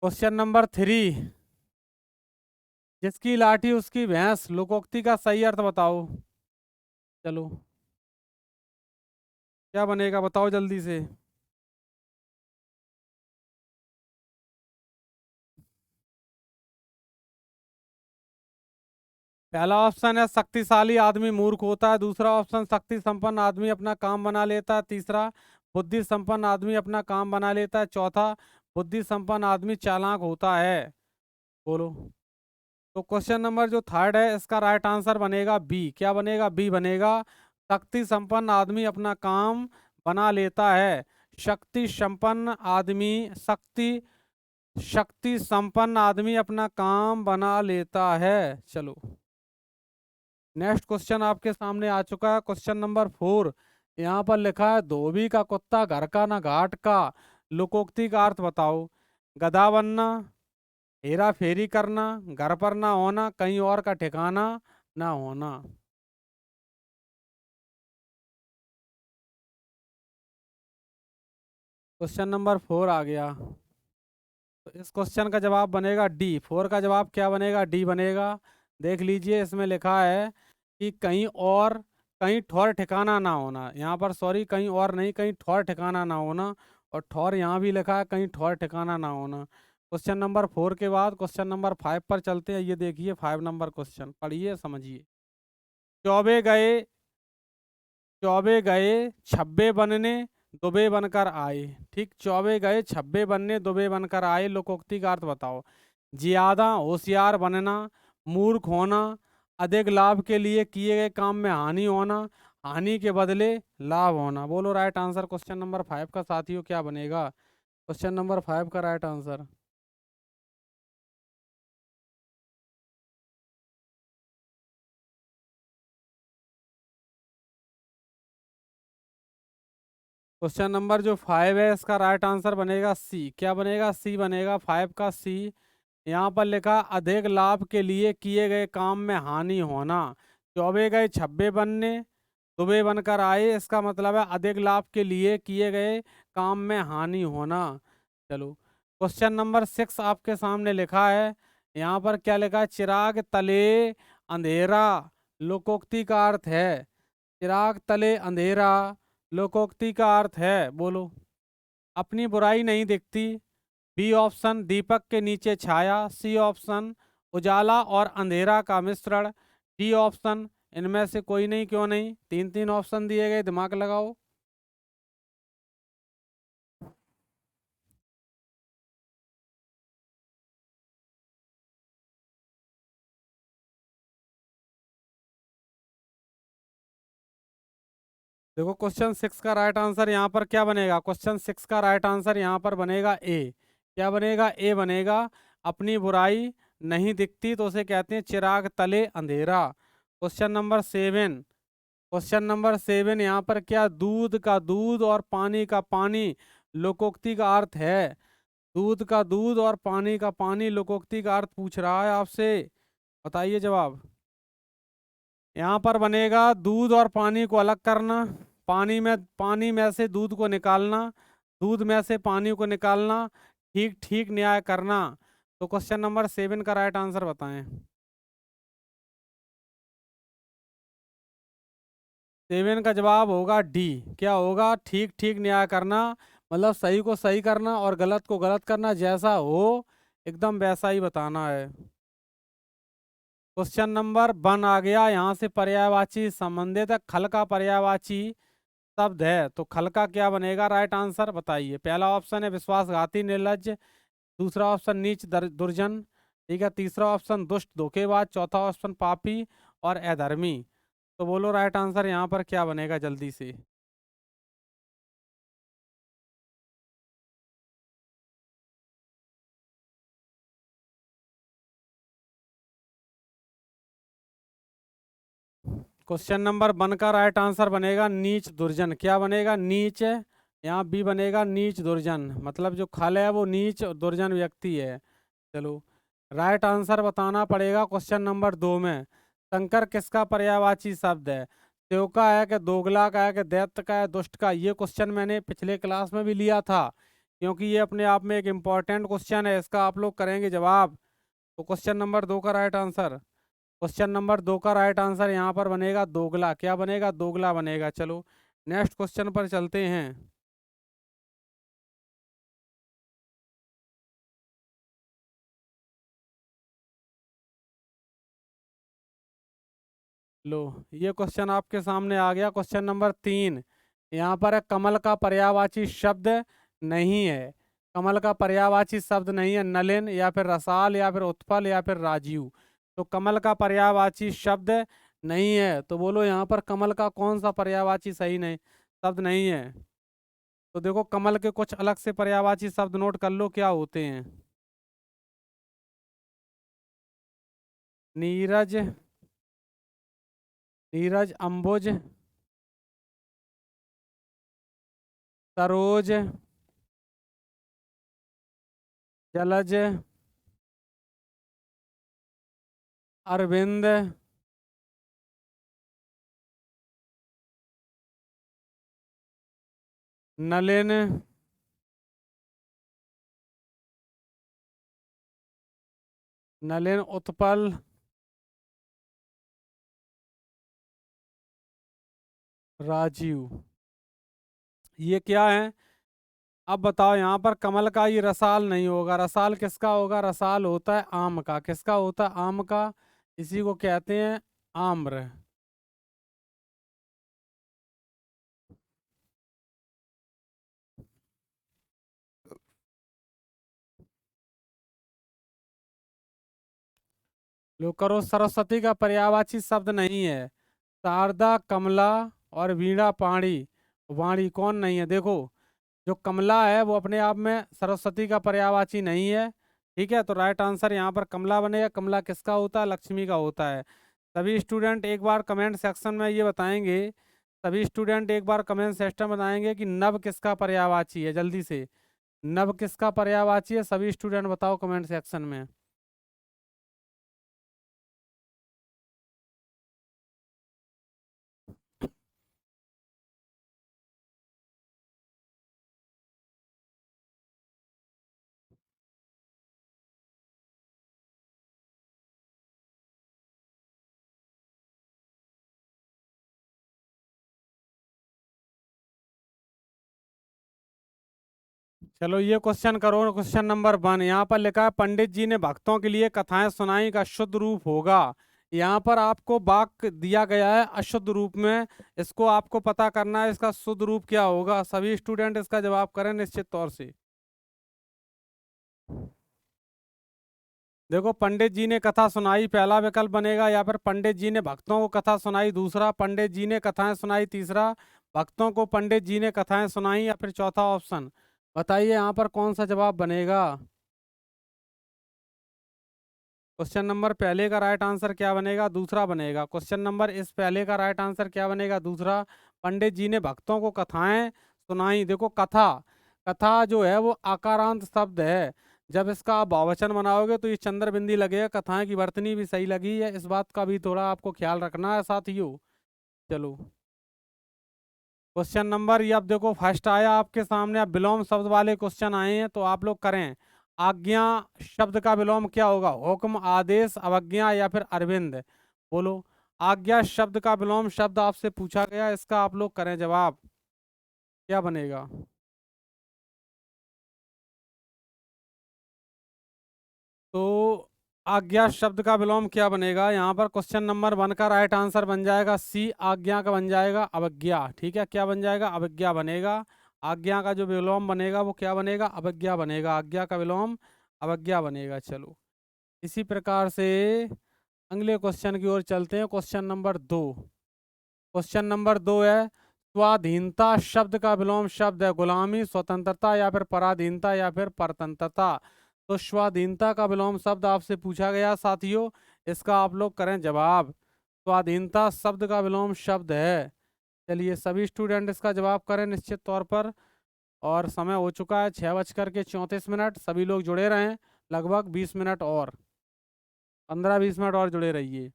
क्वेश्चन नंबर 3, जिसकी लाठी उसकी भैंस, लोकोक्ति का सही अर्थ बताओ। चलो, क्या बनेगा बताओ जल्दी से। पहला ऑप्शन है शक्तिशाली आदमी मूर्ख होता है। दूसरा ऑप्शन शक्ति संपन्न आदमी अपना काम बना लेता है। तीसरा बुद्धि संपन्न आदमी अपना काम बना लेता है। चौथा बुद्धि संपन्न आदमी चालाक होता है। बोलो। तो क्वेश्चन नंबर जो थर्ड है इसका राइट आंसर बनेगा बी। क्या बनेगा? बी बनेगा। शक्ति संपन्न आदमी अपना काम बना लेता है। शक्ति संपन्न आदमी, शक्ति संपन्न आदमी अपना काम बना लेता है। चलो, नेक्स्ट क्वेश्चन आपके सामने आ चुका है। क्वेश्चन नंबर 4, यहाँ पर लिखा है धोबी का कुत्ता घर का ना घाट का, लोकोक्ति का अर्थ बताओ। गधा बनना, हेरा फेरी करना, घर पर ना होना, कहीं और का ठिकाना ना होना। क्वेश्चन नंबर 4 आ गया। तो इस क्वेश्चन का जवाब बनेगा डी। 4 का जवाब क्या बनेगा? डी बनेगा। देख लीजिए, इसमें लिखा है कि कहीं और, कहीं ठौर ठिकाना ना होना। यहाँ पर सॉरी, कहीं और नहीं, कहीं ठौर ठिकाना ना होना। और ठौर यहाँ भी लिखा है, कहीं ठौर ठिकाना ना होना। क्वेश्चन नंबर 4 के बाद क्वेश्चन नंबर 5 पर चलते हैं। ये देखिए 5 नंबर क्वेश्चन, पढ़िए समझिए। चौबे गए, चौबे गए छब्बे बनने, दुबे बनकर आए। ठीक, चौबे गए छब्बे बनने, दुबे बनकर आए, लोकोक्ति का अर्थ बताओ। ज्यादा होशियार बनना, मूर्ख होना, अधिक लाभ के लिए किए गए काम में हानि होना, हानि के बदले लाभ होना। बोलो राइट आंसर क्वेश्चन नंबर 5 का साथियों क्या बनेगा? क्वेश्चन नंबर 5 का राइट आंसर। क्वेश्चन नंबर जो 5 है इसका राइट आंसर बनेगा सी। क्या बनेगा? सी बनेगा, 5 का सी। यहाँ पर लिखा अधिक लाभ के लिए किए गए काम में हानि होना। चौबे गए छब्बे बनने, दुबे बनकर आए, इसका मतलब है अधिक लाभ के लिए किए गए काम में हानि होना। चलो, क्वेश्चन नंबर 6 आपके सामने लिखा है। यहाँ पर क्या लिखा है? चिराग तले अंधेरा, लोकोक्ति का अर्थ है। चिराग तले अंधेरा, लोकोक्ति का अर्थ है। बोलो। अपनी बुराई नहीं दिखती। बी ऑप्शन दीपक के नीचे छाया। सी ऑप्शन उजाला और अंधेरा का मिश्रण। डी ऑप्शन इनमें से कोई नहीं क्यों नहीं। तीन तीन ऑप्शन दिए गए, दिमाग लगाओ। देखो, क्वेश्चन 6 का राइट आंसर यहाँ पर क्या बनेगा? क्वेश्चन 6 का राइट आंसर यहाँ पर बनेगा ए। क्या बनेगा? ए बनेगा। अपनी बुराई नहीं दिखती तो उसे कहते हैं चिराग तले अंधेरा। क्वेश्चन नंबर 7, क्वेश्चन नंबर 7 यहाँ पर क्या दूध का दूध और पानी का पानी, लोकोक्ति का अर्थ है। दूध का दूध और पानी का पानी, लोकोक्ति का अर्थ पूछ रहा है आपसे। बताइए जवाब। यहाँ पर बनेगा दूध और पानी को अलग करना, पानी में से दूध को निकालना, दूध में से पानी को निकालना, ठीक ठीक न्याय करना। तो क्वेश्चन नंबर 7 का राइट आंसर बताएं। 7 का जवाब होगा डी। क्या होगा? ठीक ठीक न्याय करना, मतलब सही को सही करना और गलत को गलत करना, जैसा हो एकदम वैसा ही बताना है। क्वेश्चन नंबर 1 आ गया। यहाँ से पर्यायवाची संबंधित है। खल का पर्यायवाची शब्द है, तो खल का क्या बनेगा? राइट आंसर बताइए। पहला ऑप्शन है विश्वासघाती निर्लज्ज। दूसरा ऑप्शन नीच दुर्जन। ठीक है, तीसरा ऑप्शन दुष्ट धोखेबाज। चौथा ऑप्शन पापी और अधर्मी। तो बोलो राइट आंसर यहाँ पर क्या बनेगा जल्दी से। क्वेश्चन नंबर 1 का राइट आंसर बनेगा नीच दुर्जन। क्या बनेगा? नीच यहाँ बी बनेगा नीच दुर्जन, मतलब जो खल है वो नीच और दुर्जन व्यक्ति है। चलो राइट आंसर बताना पड़ेगा क्वेश्चन नंबर 2 में। शंकर किसका पर्यायवाची शब्द है? त्यों का है कि दोगला का है कि दैत्य का है दुष्ट का? ये क्वेश्चन मैंने पिछले क्लास में भी लिया था, क्योंकि ये अपने आप में एक इम्पॉर्टेंट क्वेश्चन है, इसका आप लोग करेंगे जवाब। तो क्वेश्चन नंबर 2 का राइट आंसर, क्वेश्चन नंबर 2 का राइट आंसर यहाँ पर बनेगा दोगला। क्या बनेगा? दोगला बनेगा। चलो नेक्स्ट क्वेश्चन पर चलते हैं। लो ये क्वेश्चन आपके सामने आ गया, क्वेश्चन नंबर 3। यहाँ पर है कमल का पर्यायवाची शब्द नहीं है। कमल का पर्यायवाची शब्द नहीं है नलिन या फिर रसाल या फिर उत्पल या फिर राजीव। तो कमल का पर्यायवाची शब्द नहीं है, तो बोलो यहाँ पर कमल का कौन सा पर्यायवाची सही नहीं शब्द नहीं है? तो देखो कमल के कुछ अलग से पर्यायवाची शब्द नोट कर लो क्या होते हैं। नीरज, नीरज अंबुज, सरोज, जलज, अरविंद, नलिन, नलिन उत्पल, राजीव। ये क्या है? अब बताओ यहाँ पर कमल का ये रसाल नहीं होगा। रसाल किसका होगा? रसाल होता है आम का। किसका होता है? आम का। इसी को कहते हैं आम्र। लो करो, सरस्वती का पर्यायवाची शब्द नहीं है। शारदा, कमला और वीणा पाणी। वाणी कौन नहीं है? देखो जो कमला है वो अपने आप में सरस्वती का पर्यायवाची नहीं है। ठीक है, तो राइट आंसर यहाँ पर कमला बनेगा। कमला किसका होता है? लक्ष्मी का होता है। सभी स्टूडेंट एक बार कमेंट सेक्शन में ये बताएंगे, सभी स्टूडेंट एक बार कमेंट सेक्शन में बताएंगे कि नभ किसका पर्यायवाची है। जल्दी से, नभ किसका पर्यायवाची है? सभी स्टूडेंट बताओ कमेंट सेक्शन में। चलो ये क्वेश्चन करो, क्वेश्चन नंबर 1। यहाँ पर लिखा है पंडित जी ने भक्तों के लिए कथाएं सुनाई का शुद्ध रूप होगा। यहाँ पर आपको वाक्य दिया गया है अशुद्ध रूप में, इसको आपको पता करना है इसका शुद्ध रूप क्या होगा। सभी स्टूडेंट इसका जवाब करें निश्चित तौर से। देखो पंडित जी ने कथा सुनाई पहला विकल्प बनेगा, या फिर पंडित जी ने भक्तों को कथा सुनाई दूसरा, पंडित जी ने कथाएं सुनाई तीसरा, भक्तों को पंडित जी ने कथाएं सुनाई, या फिर चौथा ऑप्शन। बताइए यहाँ पर कौन सा जवाब बनेगा? क्वेश्चन नंबर पहले का राइट आंसर क्या बनेगा? दूसरा बनेगा। क्वेश्चन नंबर इस पहले का राइट आंसर क्या बनेगा? दूसरा। पंडित जी ने भक्तों को कथाएं सुनाई। देखो कथा, कथा जो है वो आकारांत शब्द है। जब इसका आप बहुवचन बनाओगे तो ये चंद्र बिंदी लगेगा। कथाएं की वर्तनी भी सही लगी है, इस बात का भी थोड़ा आपको ख्याल रखना है साथियों। चलो क्वेश्चन नंबर ये अब देखो फर्स्ट आया आपके सामने। अब विलोम शब्द वाले क्वेश्चन आए हैं तो आप लोग करें। आज्ञा शब्द का विलोम क्या होगा? हुक्म, आदेश, अवज्ञा या फिर अरविंद? बोलो। आज्ञा शब्द का विलोम शब्द आपसे पूछा गया, इसका आप लोग करें जवाब। क्या बनेगा? तो आज्ञा शब्द का विलोम क्या बनेगा? यहाँ पर क्वेश्चन नंबर 1 का राइट आंसर बन जाएगा सी, आज्ञा का बन जाएगा अवज्ञा। ठीक है, क्या बन जाएगा? अवज्ञा बनेगा। आज्ञा का जो विलोम बनेगा वो क्या बनेगा? अवज्ञा बनेगा। आज्ञा का विलोम अवज्ञा बनेगा। चलो इसी प्रकार से अगले क्वेश्चन की ओर चलते हैं। Question number 2। क्वेश्चन नंबर 2 है स्वाधीनता शब्द का विलोम शब्द है गुलामी, स्वतंत्रता या फिर पराधीनता या फिर परतंत्रता? तो स्वाधीनता का विलोम शब्द आपसे पूछा गया साथियों, इसका आप लोग करें जवाब। स्वाधीनता शब्द का विलोम शब्द है। चलिए सभी स्टूडेंट इसका जवाब करें निश्चित तौर पर। और समय हो चुका है 6:34। सभी लोग जुड़े रहें, लगभग 20 मिनट और, 15-20 मिनट और जुड़े रहिए।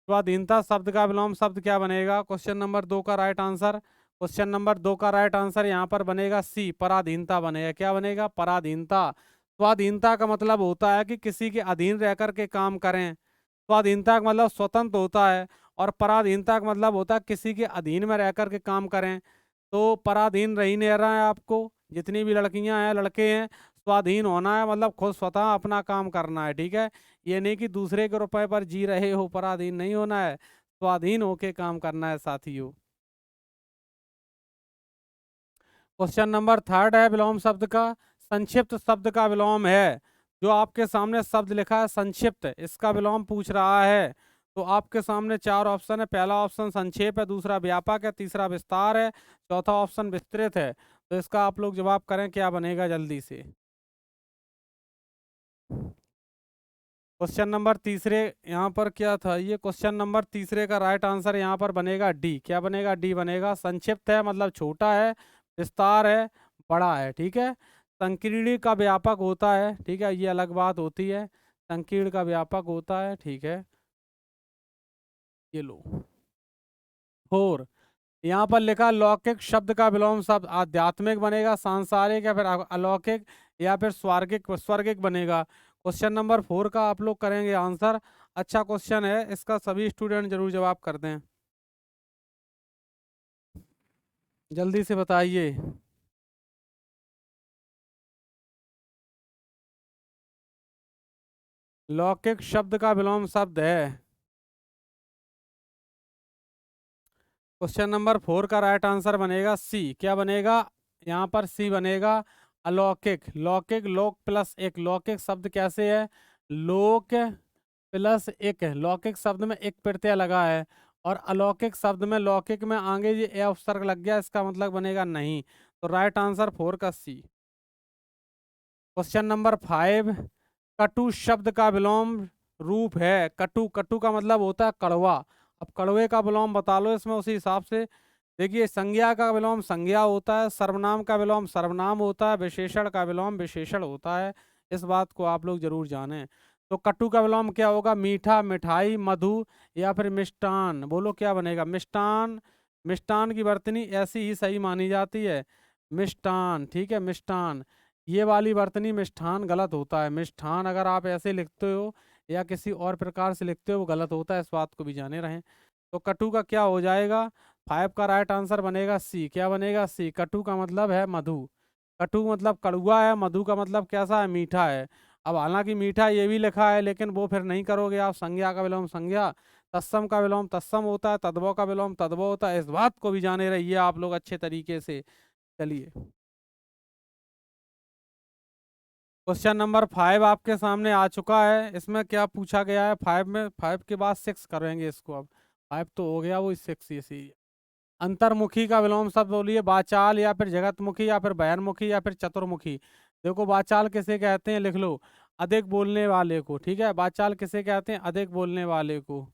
स्वाधीनता शब्द का विलोम शब्द क्या बनेगा? क्वेश्चन नंबर 2 का राइट आंसर, क्वेश्चन नंबर 2 का राइट आंसर यहाँ पर बनेगा सी, पराधीनता बनेगा। क्या बनेगा? पराधीनता। स्वाधीनता का मतलब होता है कि किसी के अधीन रह कर के काम करें। स्वाधीनता का मतलब स्वतंत्र होता है, और पराधीनता का मतलब होता है किसी के अधीन में रह कर के काम करें। तो पराधीन रही नहीं रहा है आपको, जितनी भी लड़कियां हैं लड़के हैं, स्वाधीन होना है मतलब खुद स्वतः अपना काम करना है, ठीक है। ये नहीं कि दूसरे के रुपए पर जी रहे हो, पराधीन नहीं होना है, स्वाधीन होके काम करना है साथियों। क्वेश्चन नंबर 3 है विलोम शब्द का। संक्षिप्त शब्द का विलोम है, जो आपके सामने शब्द लिखा है संक्षिप्त, इसका विलोम पूछ रहा है। तो आपके सामने 4 ऑप्शन है। पहला ऑप्शन संक्षेप है, दूसरा व्यापक है, तीसरा विस्तार है, चौथा ऑप्शन विस्तृत है। तो इसका आप लोग जवाब करें, क्या बनेगा जल्दी से। क्वेश्चन नंबर तीसरे, यहाँ पर क्या था, ये क्वेश्चन नंबर तीसरे का राइट आंसर यहाँ पर बनेगा डी। क्या बनेगा? डी बनेगा। संक्षिप्त है मतलब छोटा है, विस्तार है बड़ा है, ठीक है। संकीर्ण का व्यापक होता है, ठीक है, ये अलग बात होती है, संकीर्ण का व्यापक होता है, ठीक है। ये लो 4, यहाँ पर लिखा लौकिक शब्द का विलोम शब्द आध्यात्मिक बनेगा, सांसारिक या फिर अलौकिक या फिर स्वर्गिक, स्वर्गिक बनेगा। क्वेश्चन नंबर 4 का आप लोग करेंगे आंसर। अच्छा क्वेश्चन है, इसका सभी स्टूडेंट जरूर जवाब कर दें, जल्दी से बताइए। लौकिक शब्द का विलोम शब्द है। क्वेश्चन नंबर 4 का राइट आंसर बनेगा सी। क्या बनेगा? यहाँ पर सी बनेगा, अलौकिक। लौकिक, लोक प्लस एक, लौकिक शब्द कैसे है? लोक प्लस एक है, लौकिक शब्द में एक प्रत्यय लगा है, और अलौकिक शब्द में लौकिक में आगे ये ए उपसर्ग लग गया, इसका मतलब बनेगा नहीं। तो राइट आंसर 4 का सी। क्वेश्चन नंबर 5, कटु शब्द का विलोम रूप है। कटु, कटु का मतलब होता है कड़वा। अब कड़वे का विलोम बता लो इसमें उसी हिसाब से। देखिए, संज्ञा का विलोम संज्ञा होता है, सर्वनाम का विलोम सर्वनाम होता है, विशेषण का विलोम विशेषण होता है। इस बात को आप लोग जरूर जानें। तो कटु का विलोम क्या होगा? मीठा, मिठाई, मधु या फिर मिष्टान। बोलो क्या बनेगा? मिष्टान। मिष्टान की वर्तनी ऐसी ही सही मानी जाती है, मिष्टान, ठीक है, मिष्टान। ये वाली वर्तनी मिष्ठान गलत होता है। मिष्ठान अगर आप ऐसे लिखते हो या किसी और प्रकार से लिखते हो वो गलत होता है, इस बात को भी जाने रहें। तो कटु का क्या हो जाएगा? 5 का राइट आंसर बनेगा सी। क्या बनेगा? सी। कटु का मतलब है मधु। कटु मतलब कड़वा है, मधु का मतलब कैसा है? मीठा है। अब हालांकि मीठा ये भी लिखा है, लेकिन वो फिर नहीं करोगे आप। संज्ञा का विलोम संज्ञा, तत्सम का विलोम तत्सम होता है, तद्भव का विलोम तद्भव होता है। इस बात को भी जाने रहिए आप लोग अच्छे तरीके से। चलिए, क्वेश्चन नंबर 5 आपके सामने आ चुका है। इसमें क्या पूछा गया है? 5 में, 5 के बाद 6 करेंगे इसको। अब 5 तो हो गया, वो 6 ये सी। अंतर्मुखी का विलोम शब्द बोलिए। वाचाल या फिर जगतमुखी या फिर बहिर्मुखी या फिर चतुर्मुखी। देखो, वाचाल किसे कहते हैं लिख लो, अधिक बोलने वाले को, ठीक है। वाचाल किसे कहते हैं? अधिक बोलने वाले को।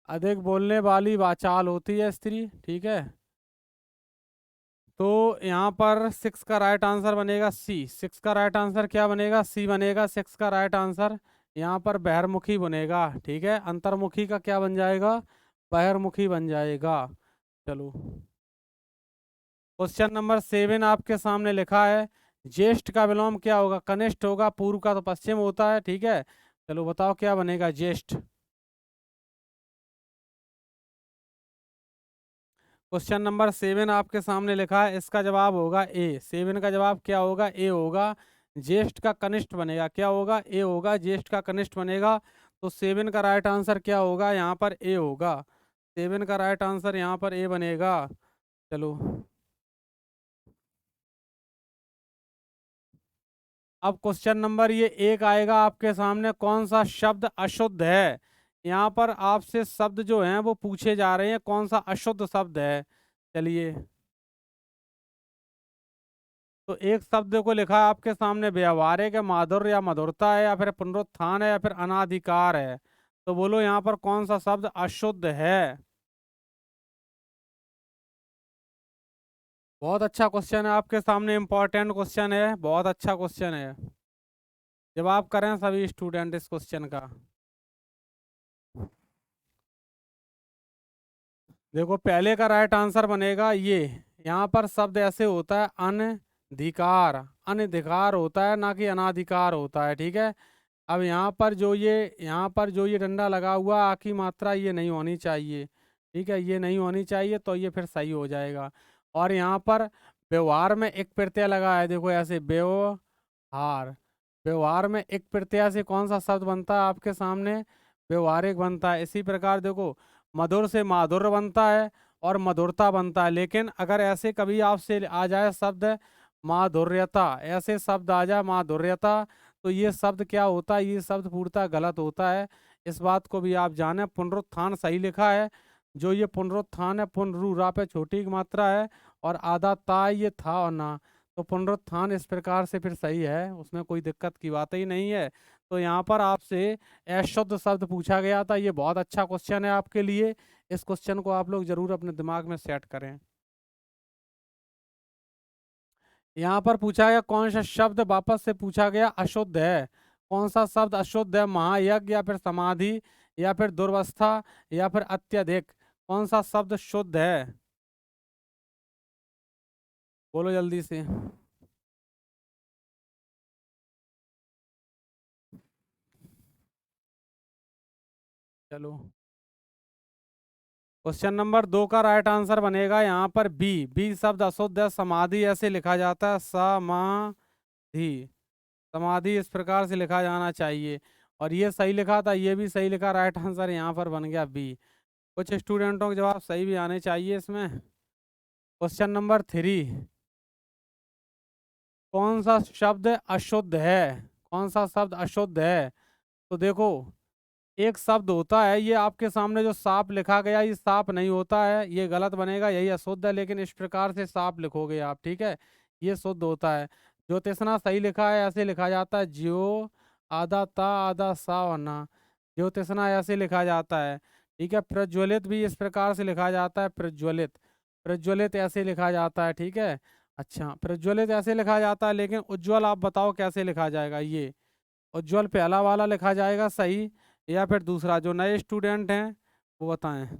अधिक बोलने वाली वाचाल होती है स्त्री, ठीक है। तो यहाँ पर 6 का राइट आंसर बनेगा सी। 6 का राइट आंसर क्या बनेगा? सी बनेगा 6 का राइट आंसर। यहाँ पर बहिर्मुखी बनेगा, ठीक है। अंतर्मुखी का क्या बन जाएगा? बहिर्मुखी बन जाएगा। चलो, क्वेश्चन नंबर 7 आपके सामने लिखा है, ज्येष्ठ का विलोम क्या होगा? कनिष्ठ होगा, पूर्व का तो पश्चिम होता है, ठीक है। चलो बताओ क्या बनेगा ज्येष्ठ। क्वेश्चन नंबर 7 आपके सामने लिखा है, इसका जवाब होगा ए। 7 का जवाब क्या होगा? ए होगा। ज्येष्ठ का कनिष्ठ बनेगा, क्या होगा? ए होगा, ज्येष्ठ का कनिष्ठ बनेगा। तो 7 का राइट आंसर क्या होगा? यहाँ पर ए होगा। 7 का राइट आंसर यहाँ पर ए बनेगा। चलो, अब क्वेश्चन नंबर ये 1 आएगा आपके सामने, कौन सा शब्द अशुद्ध है? यहाँ पर आपसे शब्द जो हैं वो पूछे जा रहे हैं, कौन सा अशुद्ध शब्द है। चलिए, तो एक शब्द को लिखा है आपके सामने, व्यवहारिक है, माधुर्य या मधुरता है, या फिर पुनरुत्थान है, या फिर अनाधिकार है। तो बोलो यहाँ पर कौन सा शब्द अशुद्ध है। बहुत अच्छा क्वेश्चन है आपके सामने, इंपॉर्टेंट क्वेश्चन है, बहुत अच्छा क्वेश्चन है। जवाब करें सभी स्टूडेंट इस क्वेश्चन का। देखो पहले का राइट आंसर बनेगा ये। यहाँ पर शब्द ऐसे होता है अनधिकार, अनधिकार होता है, ना कि अनाधिकार होता है, ठीक है। अब यहाँ पर जो ये डंडा लगा हुआ आ की मात्रा ये नहीं होनी चाहिए, ठीक है, ये नहीं होनी चाहिए, तो ये फिर सही हो जाएगा। और यहाँ पर व्यवहार में एक प्रत्यय लगा है, देखो ऐसे व्यवहार, व्यवहार में एक प्रत्यय से कौन सा शब्द बनता है आपके सामने, व्यवहारिक बनता है। इसी प्रकार देखो मधुर से माधुर्य बनता है और मधुरता बनता है, लेकिन अगर ऐसे कभी आपसे आ जाए शब्द माधुर्यता, ऐसे शब्द आ जाए माधुर्यता, तो ये शब्द क्या होता है, ये शब्द पूर्णतः गलत होता है। इस बात को भी आप जाने। पुनरुत्थान सही लिखा है, जो ये पुनरुत्थान है, पुनरुरा पे छोटी की मात्रा है, और आधा ता ये था और ना, तो पुनरुत्थान इस प्रकार से फिर सही है, उसमें कोई दिक्कत की बात ही नहीं है। तो यहाँ पर आपसे अशुद्ध शब्द पूछा गया था, ये बहुत अच्छा क्वेश्चन है आपके लिए। इस क्वेश्चन को आप लोग जरूर अपने दिमाग में सेट करें। यहाँ पर पूछा गया कौन सा शब्द, वापस से पूछा गया अशुद्ध है। कौन सा शब्द अशुद्ध है, महायज्ञ, या फिर समाधि, या फिर दुर्वस्था, या फिर अत्यधिक, कौन सा शब्द शुद्ध है, बोलो जल्दी से। चलो क्वेश्चन नंबर 2 का राइट आंसर बनेगा यहाँ पर बी। बी शब्द अशुद्ध है, समाधि ऐसे लिखा जाता है, समाधि, समाधि इस प्रकार से लिखा जाना चाहिए। और ये सही लिखा था, ये भी सही लिखा, राइट आंसर यहाँ पर बन गया बी। कुछ स्टूडेंटों के जवाब सही भी आने चाहिए इसमें। क्वेश्चन नंबर 3, कौन सा शब्द अशुद्ध है, कौन सा शब्द अशुद्ध है। तो देखो एक शब्द होता है, ये आपके सामने जो सांप लिखा गया, ये सांप नहीं होता है, ये गलत बनेगा, यही अशुद्ध है, लेकिन इस प्रकार से सांप लिखोगे आप, ठीक है, ये शुद्ध होता है। ज्योतिषना सही लिखा है, ऐसे लिखा जाता है, ज्यो आधा ता आधा सा वरना, ज्योतिषना ऐसे लिखा जाता है, ठीक है। प्रज्वलित भी इस प्रकार से लिखा जाता है, प्रज्वलित, प्रज्वलित ऐसे लिखा जाता है, ठीक है। अच्छा प्रज्वलित ऐसे लिखा जाता है, लेकिन उज्ज्वल आप बताओ कैसे लिखा जाएगा। ये उज्ज्वल पहला वाला लिखा जाएगा सही, या फिर दूसरा, जो नए स्टूडेंट हैं वो बताएं।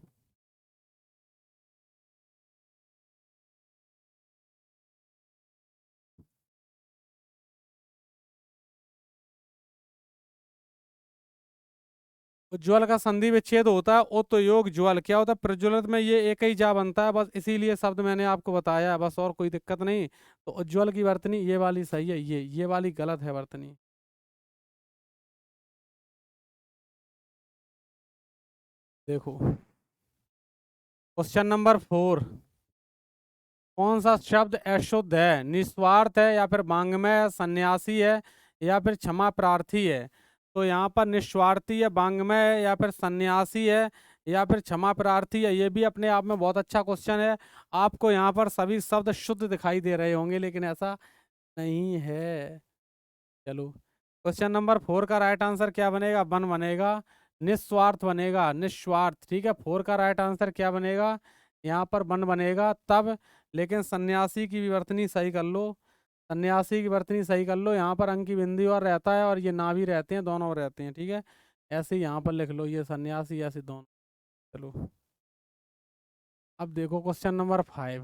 उज्ज्वल का संधि विच्छेद होता है, उत योग ज्वल क्या होता है, प्रज्वलित में ये एक ही जा बनता है, बस इसीलिए शब्द मैंने आपको बताया है, बस और कोई दिक्कत नहीं। तो उज्ज्वल की वर्तनी ये वाली सही है, ये वाली गलत है वर्तनी। देखो क्वेश्चन नंबर 4, कौन सा शब्द अशुद्ध है, निस्वार्थ है, या फिर वांग्मय है, सन्यासी है, या फिर क्षमा प्रार्थी है। तो यहाँ पर निस्वार्थी है, वांग्मय है, या फिर सन्यासी है, या फिर क्षमा प्रार्थी है। ये भी अपने आप में बहुत अच्छा क्वेश्चन है। आपको यहाँ पर सभी शब्द शुद्ध दिखाई दे रहे होंगे, लेकिन ऐसा नहीं है। चलो क्वेश्चन नंबर 4 का राइट आंसर क्या बनेगा, वन बनेगा, निस्वार्थ बनेगा, निस्वार्थ, ठीक है। 4 का राइट आंसर क्या बनेगा, यहाँ पर वन बनेगा तब, लेकिन सन्यासी की विवर्तनी सही कर लो, सन्यासी की वर्तनी सही कर लो। यहाँ पर अंक की बिंदी और रहता है, और ये ना भी रहते हैं, दोनों रहते हैं, ठीक है। ऐसे ही यहाँ पर लिख लो, ये सन्यासी ऐसे दोनों। चलो अब देखो क्वेश्चन नंबर 5,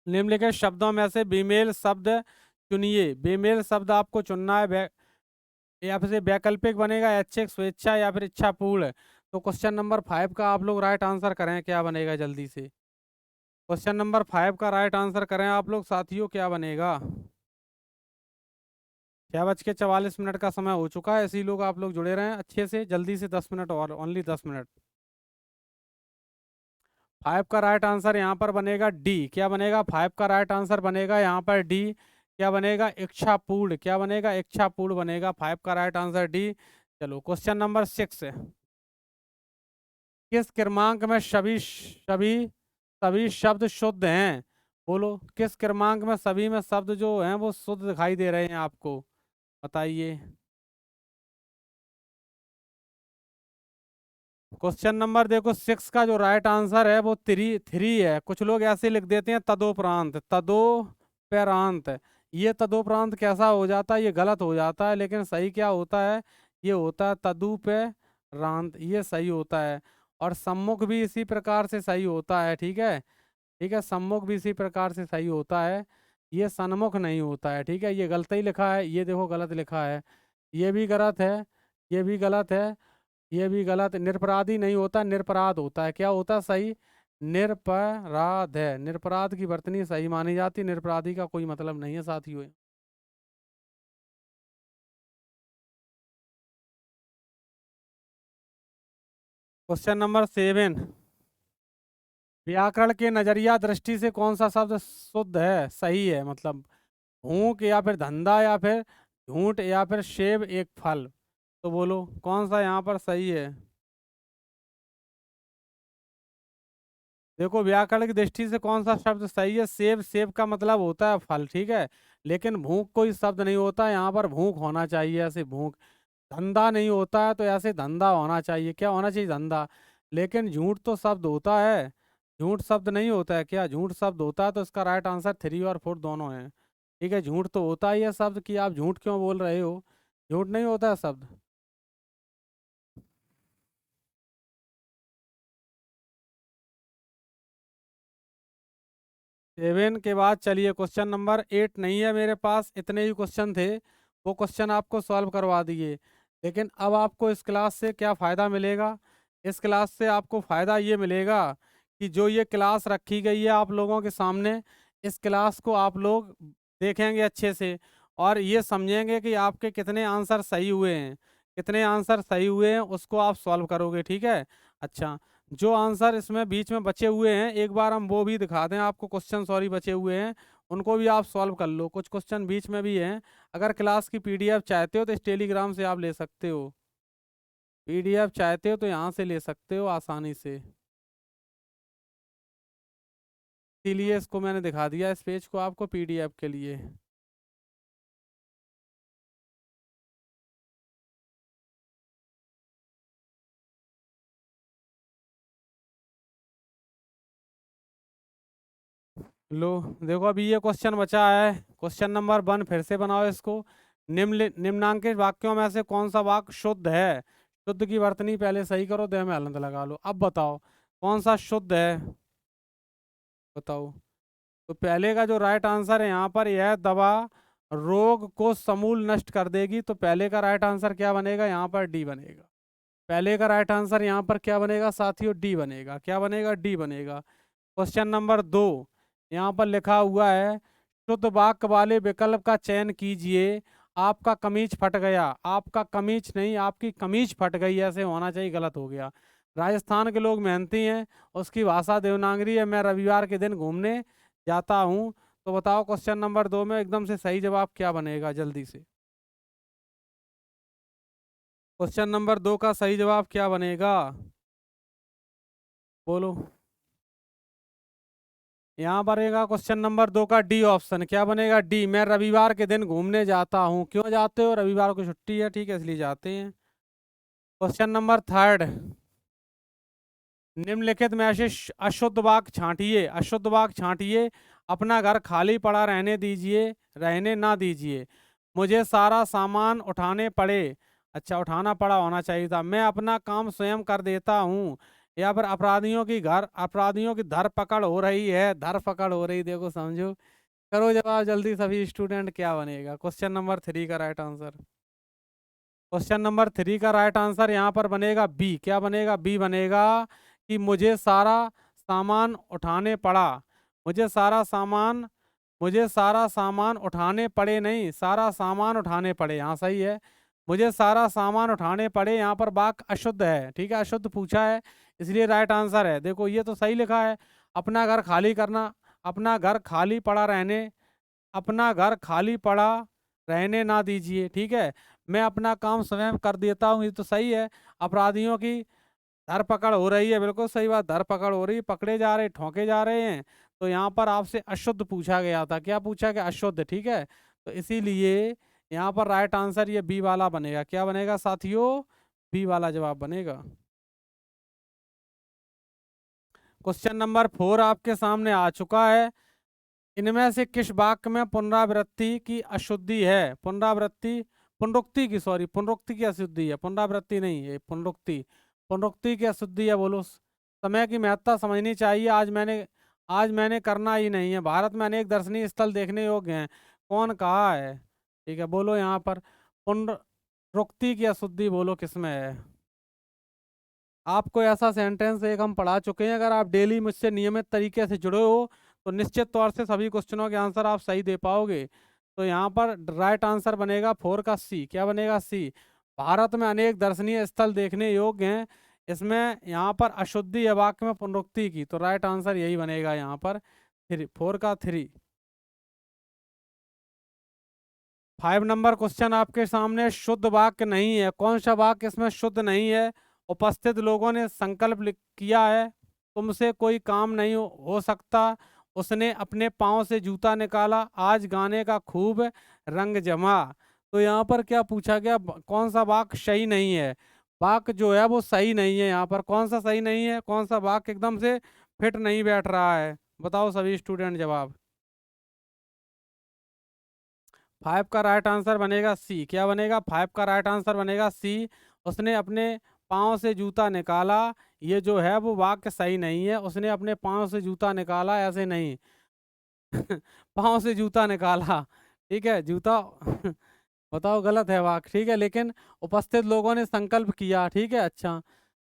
निम्नलिखित शब्दों में से बेमेल शब्द चुनिए। बेमेल शब्द आपको चुनना है, या फिर वैकल्पिक बनेगा, ऐच्छिक, स्वेच्छा, या फिर इच्छापूर्ण। तो क्वेश्चन नंबर 5 का आप लोग राइट आंसर करें, क्या बनेगा जल्दी से। क्वेश्चन नंबर 5 का राइट आंसर करें आप लोग साथियों, क्या बनेगा। 6:44 का समय हो चुका है, इसी लोग आप लोग जुड़े रहें अच्छे से, जल्दी से 10 मिनट और, ओनली 10 मिनट। 5 का राइट आंसर यहाँ पर बनेगा डी, क्या बनेगा, 5 का राइट आंसर बनेगा यहाँ पर डी, क्या बनेगा, इच्छापूर्ण, क्या बनेगा, इच्छापूर्ण बनेगा, 5 का राइट आंसर डी। चलो क्वेश्चन नंबर 6 है, किस क्रमांक में सभी सभी सभी शब्द शुद्ध हैं। बोलो किस क्रमांक में सभी में शब्द जो हैं वो शुद्ध दिखाई दे रहे हैं आपको, बताइए। क्वेश्चन नंबर देखो 6 का जो राइट आंसर है वो थ्री थ्री है। कुछ लोग ऐसे लिख देते हैं तदोपरांत, तदोपरांत। ये तदोपरांत कैसा हो जाता है, ये गलत हो जाता है, लेकिन सही क्या होता है, ये होता है तदुपरांत, ये सही होता है। और सम्मुख भी इसी प्रकार से सही होता है, ठीक है। ठीक है, सम्मुख भी इसी प्रकार से सही होता है, ये सन्मुख नहीं होता है, ठीक है। ये गलत ही लिखा है, ये देखो गलत लिखा है, ये भी गलत है, ये भी गलत है, ये भी गलत। निरपराधी नहीं होता, निरपराध होता है। क्या होता है सही, निरपराध है, निरपराध की वर्तनी सही मानी जाती, निरपराधी का कोई मतलब नहीं है साथियों। क्वेश्चन नंबर 7, व्याकरण के नजरिया दृष्टि से कौन सा शब्द शुद्ध है, सही है, मतलब भूख या फिर धंधा या फिर झूठ या फिर सेब एक फल, तो बोलो कौन सा यहाँ पर सही है। देखो व्याकरण की दृष्टि से कौन सा शब्द सही है, सेब, सेब का मतलब होता है फल, ठीक है। लेकिन भूख कोई शब्द नहीं होता, यहाँ पर भूख होना चाहिए ऐसे भूख। धंधा नहीं होता है तो ऐसे धंधा होना चाहिए, क्या होना चाहिए, धंधा। लेकिन झूठ तो शब्द होता है, झूठ शब्द नहीं होता है क्या, झूठ शब्द होता है, तो इसका राइट आंसर 3 और 4 दोनों है। ठीक है, झूठ तो होता ही है शब्द, कि आप झूठ क्यों बोल रहे हो, झूठ नहीं होता है शब्द। 7 के बाद चलिए क्वेश्चन नंबर 8 नहीं है मेरे पास, इतने ही क्वेश्चन थे, वो क्वेश्चन आपको सॉल्व करवा दिए। लेकिन अब आपको इस क्लास से क्या फ़ायदा मिलेगा, इस क्लास से आपको फ़ायदा ये मिलेगा कि जो ये क्लास रखी गई है आप लोगों के सामने, इस क्लास को आप लोग देखेंगे अच्छे से, और ये समझेंगे कि आपके कितने आंसर सही हुए हैं, कितने आंसर सही हुए हैं उसको आप सॉल्व करोगे, ठीक है। अच्छा, जो आंसर इसमें बीच में बचे हुए हैं एक बार हम वो भी दिखा दें आपको, क्वेश्चन सॉरी बचे हुए हैं, उनको भी आप सॉल्व कर लो। कुछ क्वेश्चन बीच में भी हैं, अगर क्लास की पीडीएफ चाहते हो तो इस टेलीग्राम से आप ले सकते हो, पीडीएफ चाहते हो तो यहाँ से ले सकते हो आसानी से, इसीलिए इसको मैंने दिखा दिया इस पेज को आपको पीडीएफ के लिए। लो देखो अभी ये क्वेश्चन बचा है, क्वेश्चन नंबर 1, फिर से बनाओ इसको। निम्नांकित वाक्यों में से कौन सा वाक्य शुद्ध है, शुद्ध की वर्तनी पहले सही करो, दे में हलंत लगा लो। अब बताओ कौन सा शुद्ध है, बताओ। तो पहले का जो राइट आंसर है यहाँ पर, यह दवा रोग को समूल नष्ट कर देगी, तो पहले का राइट आंसर क्या बनेगा, यहाँ पर डी बनेगा। पहले का राइट आंसर यहाँ पर क्या बनेगा साथियों, डी बनेगा, क्या बनेगा, डी बनेगा। क्वेश्चन नंबर 2, यहाँ पर लिखा हुआ है शुद्ध वाक्य वाले विकल्प का चयन कीजिए। आपका कमीज फट गया, आपका कमीज नहीं, आपकी कमीज फट गई, ऐसे होना चाहिए, गलत हो गया। राजस्थान के लोग मेहनती हैं, उसकी भाषा देवनागरी है, मैं रविवार के दिन घूमने जाता हूँ। तो बताओ क्वेश्चन नंबर 2 में एकदम से सही जवाब क्या बनेगा, जल्दी से। क्वेश्चन नंबर 2 का सही जवाब क्या बनेगा, बोलो। यहाँ बनेगा क्वेश्चन नंबर 2 का डी ऑप्शन, क्या बनेगा, डी। मैं रविवार के दिन घूमने जाता हूँ, क्यों जाते हो, रविवार को छुट्टी है, ठीक है, इसलिए जाते हैं। क्वेश्चन नंबर 3, निम्नलिखित में से अशुद्ध वाक्य छांटिए, अशुद्ध वाक्य छांटिए। अपना घर खाली पड़ा रहने दीजिए, रहने ना दीजिए। मुझे सारा सामान उठाने पड़े, अच्छा उठाना पड़ा होना चाहिए था। मैं अपना काम स्वयं कर देता हूँ, या फिर अपराधियों की धरपकड़ हो रही है, धरपकड़ हो रही, देखो समझो। करो जवाब जल्दी सभी स्टूडेंट, क्या बनेगा क्वेश्चन नंबर 3 का राइट आंसर। क्वेश्चन नंबर 3 का राइट आंसर यहाँ पर बनेगा बी, क्या बनेगा, बी बनेगा, कि मुझे सारा सामान उठाने पड़ा। मुझे सारा सामान, मुझे सारा सामान उठाने पड़े नहीं, सारा सामान उठाने पड़े, यहाँ सही है। मुझे सारा सामान उठाने पड़े, यहाँ पर वाक्य अशुद्ध है, ठीक है, अशुद्ध पूछा है, इसलिए राइट आंसर है। देखो ये तो सही लिखा है, अपना घर खाली करना, अपना घर खाली पड़ा रहने, अपना घर खाली पड़ा रहने ना दीजिए, ठीक है। मैं अपना काम स्वयं कर देता हूँ, ये तो सही है। अपराधियों की धरपकड़ हो रही है, बिल्कुल सही बात, धरपकड़ हो रही है, पकड़े जा रहे, ठोके जा रहे हैं। तो यहाँ पर आपसे अशुद्ध पूछा गया था, क्या पूछा गया? अशुद्ध, ठीक है। तो इसीलिए यहाँ पर राइट आंसर ये बी वाला बनेगा। क्या बनेगा साथियों? बी वाला जवाब बनेगा। क्वेश्चन नंबर 4 आपके सामने आ चुका है। इनमें से किस वाक्य में पुनरावृत्ति की अशुद्धि है? पुनरुक्ति की, सॉरी, पुनरुक्ति की अशुद्धि है, पुनरावृत्ति नहीं है, पुनरुक्ति। पुनरुक्ति की अशुद्धि है, बोलो। समय की महत्ता समझनी चाहिए। आज मैंने करना ही नहीं है। भारत में अनेक दर्शनीय स्थल देखने योग्य हैं। कौन कहा है? ठीक है, बोलो यहाँ पर पुनरुक्ति की अशुद्धि बोलो किसमें है? आपको ऐसा सेंटेंस एक हम पढ़ा चुके हैं, अगर आप डेली मुझसे नियमित तरीके से जुड़े हो तो निश्चित तौर से सभी क्वेश्चनों के आंसर आप सही दे पाओगे। तो यहाँ पर राइट आंसर बनेगा 4 का सी। क्या बनेगा? सी। भारत में अनेक दर्शनीय स्थल देखने योग्य हैं, इसमें यहाँ पर अशुद्धि है वाक्य में पुनरुक्ति की, तो राइट आंसर यही बनेगा यहाँ पर 4 का 3। 5 नंबर क्वेश्चन आपके सामने, शुद्ध वाक्य नहीं है। कौन सा वाक्य इसमें शुद्ध नहीं है? उपस्थित लोगों ने संकल्प किया है, तुमसे कोई काम नहीं हो सकता, उसने अपने पाँव से जूता निकाला, आज गाने का खूब रंग जमा। तो यहाँ पर क्या पूछा गया? कौन सा वाक्य सही नहीं है? वाक्य जो है वो सही नहीं है। यहाँ पर कौन सा सही नहीं है? कौन सा वाक्य एकदम से फिट नहीं बैठ रहा है? बताओ सभी स्टूडेंट जवाब। 5 का राइट आंसर बनेगा सी। क्या बनेगा? 5 का राइट आंसर बनेगा सी। उसने अपने पाँव से जूता निकाला, ये जो है वो वाक्य सही नहीं है। उसने अपने पाँव से जूता निकाला, ऐसे नहीं। पाँव से जूता निकाला, ठीक है, जूता। बताओ, गलत है वाक्य, ठीक है। लेकिन उपस्थित लोगों ने संकल्प किया, ठीक है। अच्छा,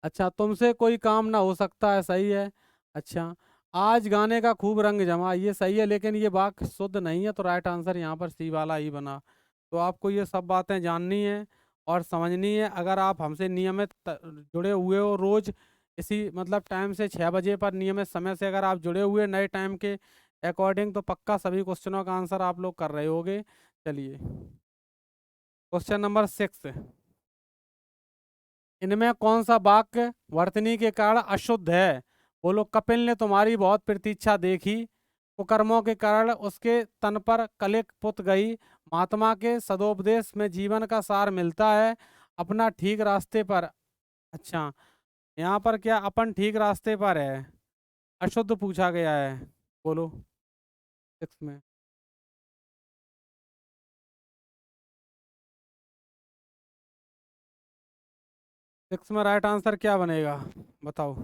अच्छा, तुमसे कोई काम ना हो सकता है, सही है। अच्छा, आज गाने का खूब रंग जमा, ये सही है, लेकिन ये वाक्य शुद्ध नहीं है, तो राइट आंसर यहाँ पर सी वाला ही बना। तो आपको ये सब बातें जाननी है और समझनी है। अगर आप हमसे नियमित जुड़े हुए हो, रोज इसी मतलब टाइम से 6 बजे पर नियमित समय से अगर आप जुड़े हुए नए टाइम के अकॉर्डिंग, तो पक्का सभी क्वेश्चनों का आंसर आप लोग कर रहे होगे। चलिए, क्वेश्चन नंबर 6, इनमें कौन सा वाक्य वर्तनी के कारण अशुद्ध है? बोलो, कपिल ने तुम्हारी बहुत प्रतीक्षा देखी, कुकर्मों के कारण उसके तन पर कलिक पुत गई, महात्मा के सदोपदेश में जीवन का सार मिलता है, अपना ठीक रास्ते पर। अच्छा, यहाँ पर क्या अपन ठीक रास्ते पर है? अशुद्ध पूछा गया है, बोलो 6 में। 6 में राइट आंसर क्या बनेगा? बताओ।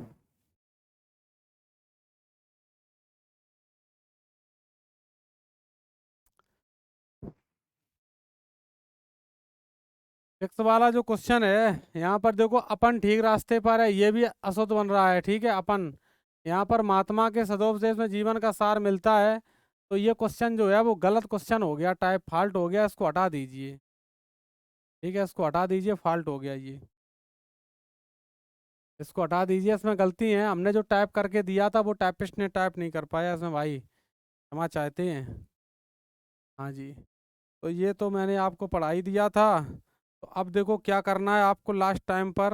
6 वाला जो क्वेश्चन है, यहाँ पर देखो, अपन ठीक रास्ते पर है, ये भी अशुद्ध बन रहा है, ठीक है। अपन यहाँ पर महात्मा के सदोपदेश में जीवन का सार मिलता है, तो ये क्वेश्चन जो है वो गलत क्वेश्चन हो गया, टाइप फॉल्ट हो गया, इसको हटा दीजिए, ठीक है। इसको हटा दीजिए, फॉल्ट हो गया ये, इसको हटा दीजिए, इसमें गलती है। हमने जो टाइप करके दिया था वो टाइपिस्ट ने टाइप नहीं कर पाया इसमें, भाई क्षमा चाहते हैं। हाँ जी, तो ये तो मैंने आपको पढ़ा ही दिया था। तो अब देखो क्या करना है आपको लास्ट टाइम पर।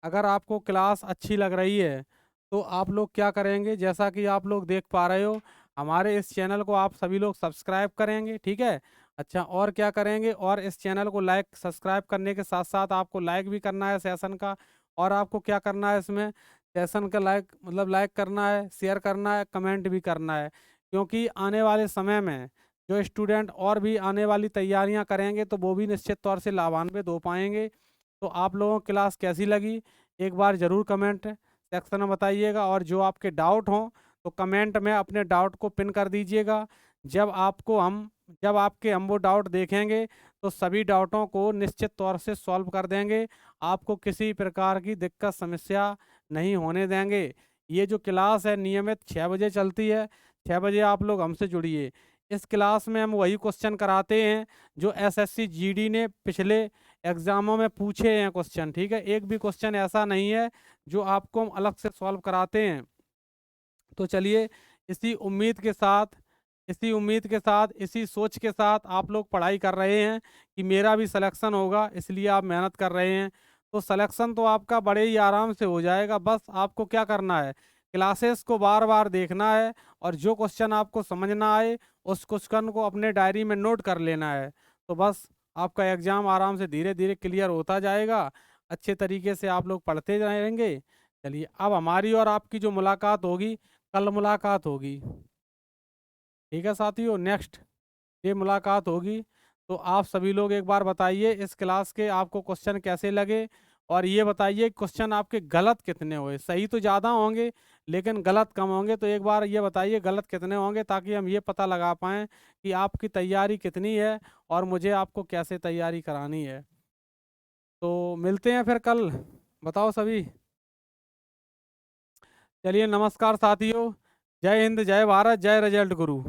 अगर आपको क्लास अच्छी लग रही है तो आप लोग क्या करेंगे, जैसा कि आप लोग देख पा रहे हो, हमारे इस चैनल को आप सभी लोग सब्सक्राइब करेंगे, ठीक है। अच्छा, और क्या करेंगे, और इस चैनल को लाइक, सब्सक्राइब करने के साथ साथ आपको लाइक भी करना है सेशन का। और आपको क्या करना है इसमें, सेशन का लाइक मतलब लाइक करना है, शेयर करना है, कमेंट भी करना है। क्योंकि आने वाले समय में जो स्टूडेंट और भी आने वाली तैयारियां करेंगे तो वो भी निश्चित तौर से लाभान्वित हो पाएंगे। तो आप लोगों को क्लास कैसी लगी एक बार ज़रूर कमेंट सेक्शन में बताइएगा, और जो आपके डाउट हों तो कमेंट में अपने डाउट को पिन कर दीजिएगा। जब आपके हम वो डाउट देखेंगे तो सभी डाउटों को निश्चित तौर से सॉल्व कर देंगे, आपको किसी प्रकार की दिक्कत समस्या नहीं होने देंगे। ये जो क्लास है नियमित 6 बजे चलती है, 6 बजे आप लोग हमसे जुड़िए। इस क्लास में हम वही क्वेश्चन कराते हैं जो एसएससी जीडी ने पिछले एग्जामों में पूछे हैं क्वेश्चन, ठीक है। एक भी क्वेश्चन ऐसा नहीं है जो आपको हम अलग से सॉल्व कराते हैं। तो चलिए, इसी उम्मीद के साथ इसी सोच के साथ आप लोग पढ़ाई कर रहे हैं कि मेरा भी सिलेक्शन होगा, इसलिए आप मेहनत कर रहे हैं। तो सिलेक्शन तो आपका बड़े ही आराम से हो जाएगा। बस आपको क्या करना है, क्लासेस को बार बार देखना है और जो क्वेश्चन आपको समझ ना आए उस क्वेश्चन को अपने डायरी में नोट कर लेना है। तो बस आपका एग्ज़ाम आराम से धीरे धीरे क्लियर होता जाएगा। अच्छे तरीके से आप लोग पढ़ते जाएंगे। चलिए, अब हमारी और आपकी जो मुलाकात होगी, कल मुलाकात होगी। ठीक है साथियों, नेक्स्ट ये मुलाकात होगी। तो आप सभी लोग एक बार बताइए इस क्लास के आपको क्वेश्चन कैसे लगे, और ये बताइए क्वेश्चन आपके गलत कितने हुए। सही तो ज़्यादा होंगे लेकिन गलत कम होंगे। तो एक बार ये बताइए गलत कितने होंगे, ताकि हम ये पता लगा पाएँ कि आपकी तैयारी कितनी है और मुझे आपको कैसे तैयारी करानी है। तो मिलते हैं फिर कल, बताओ सभी। चलिए, नमस्कार साथियों। जय हिंद, जय भारत, जय रिजल्ट गुरु।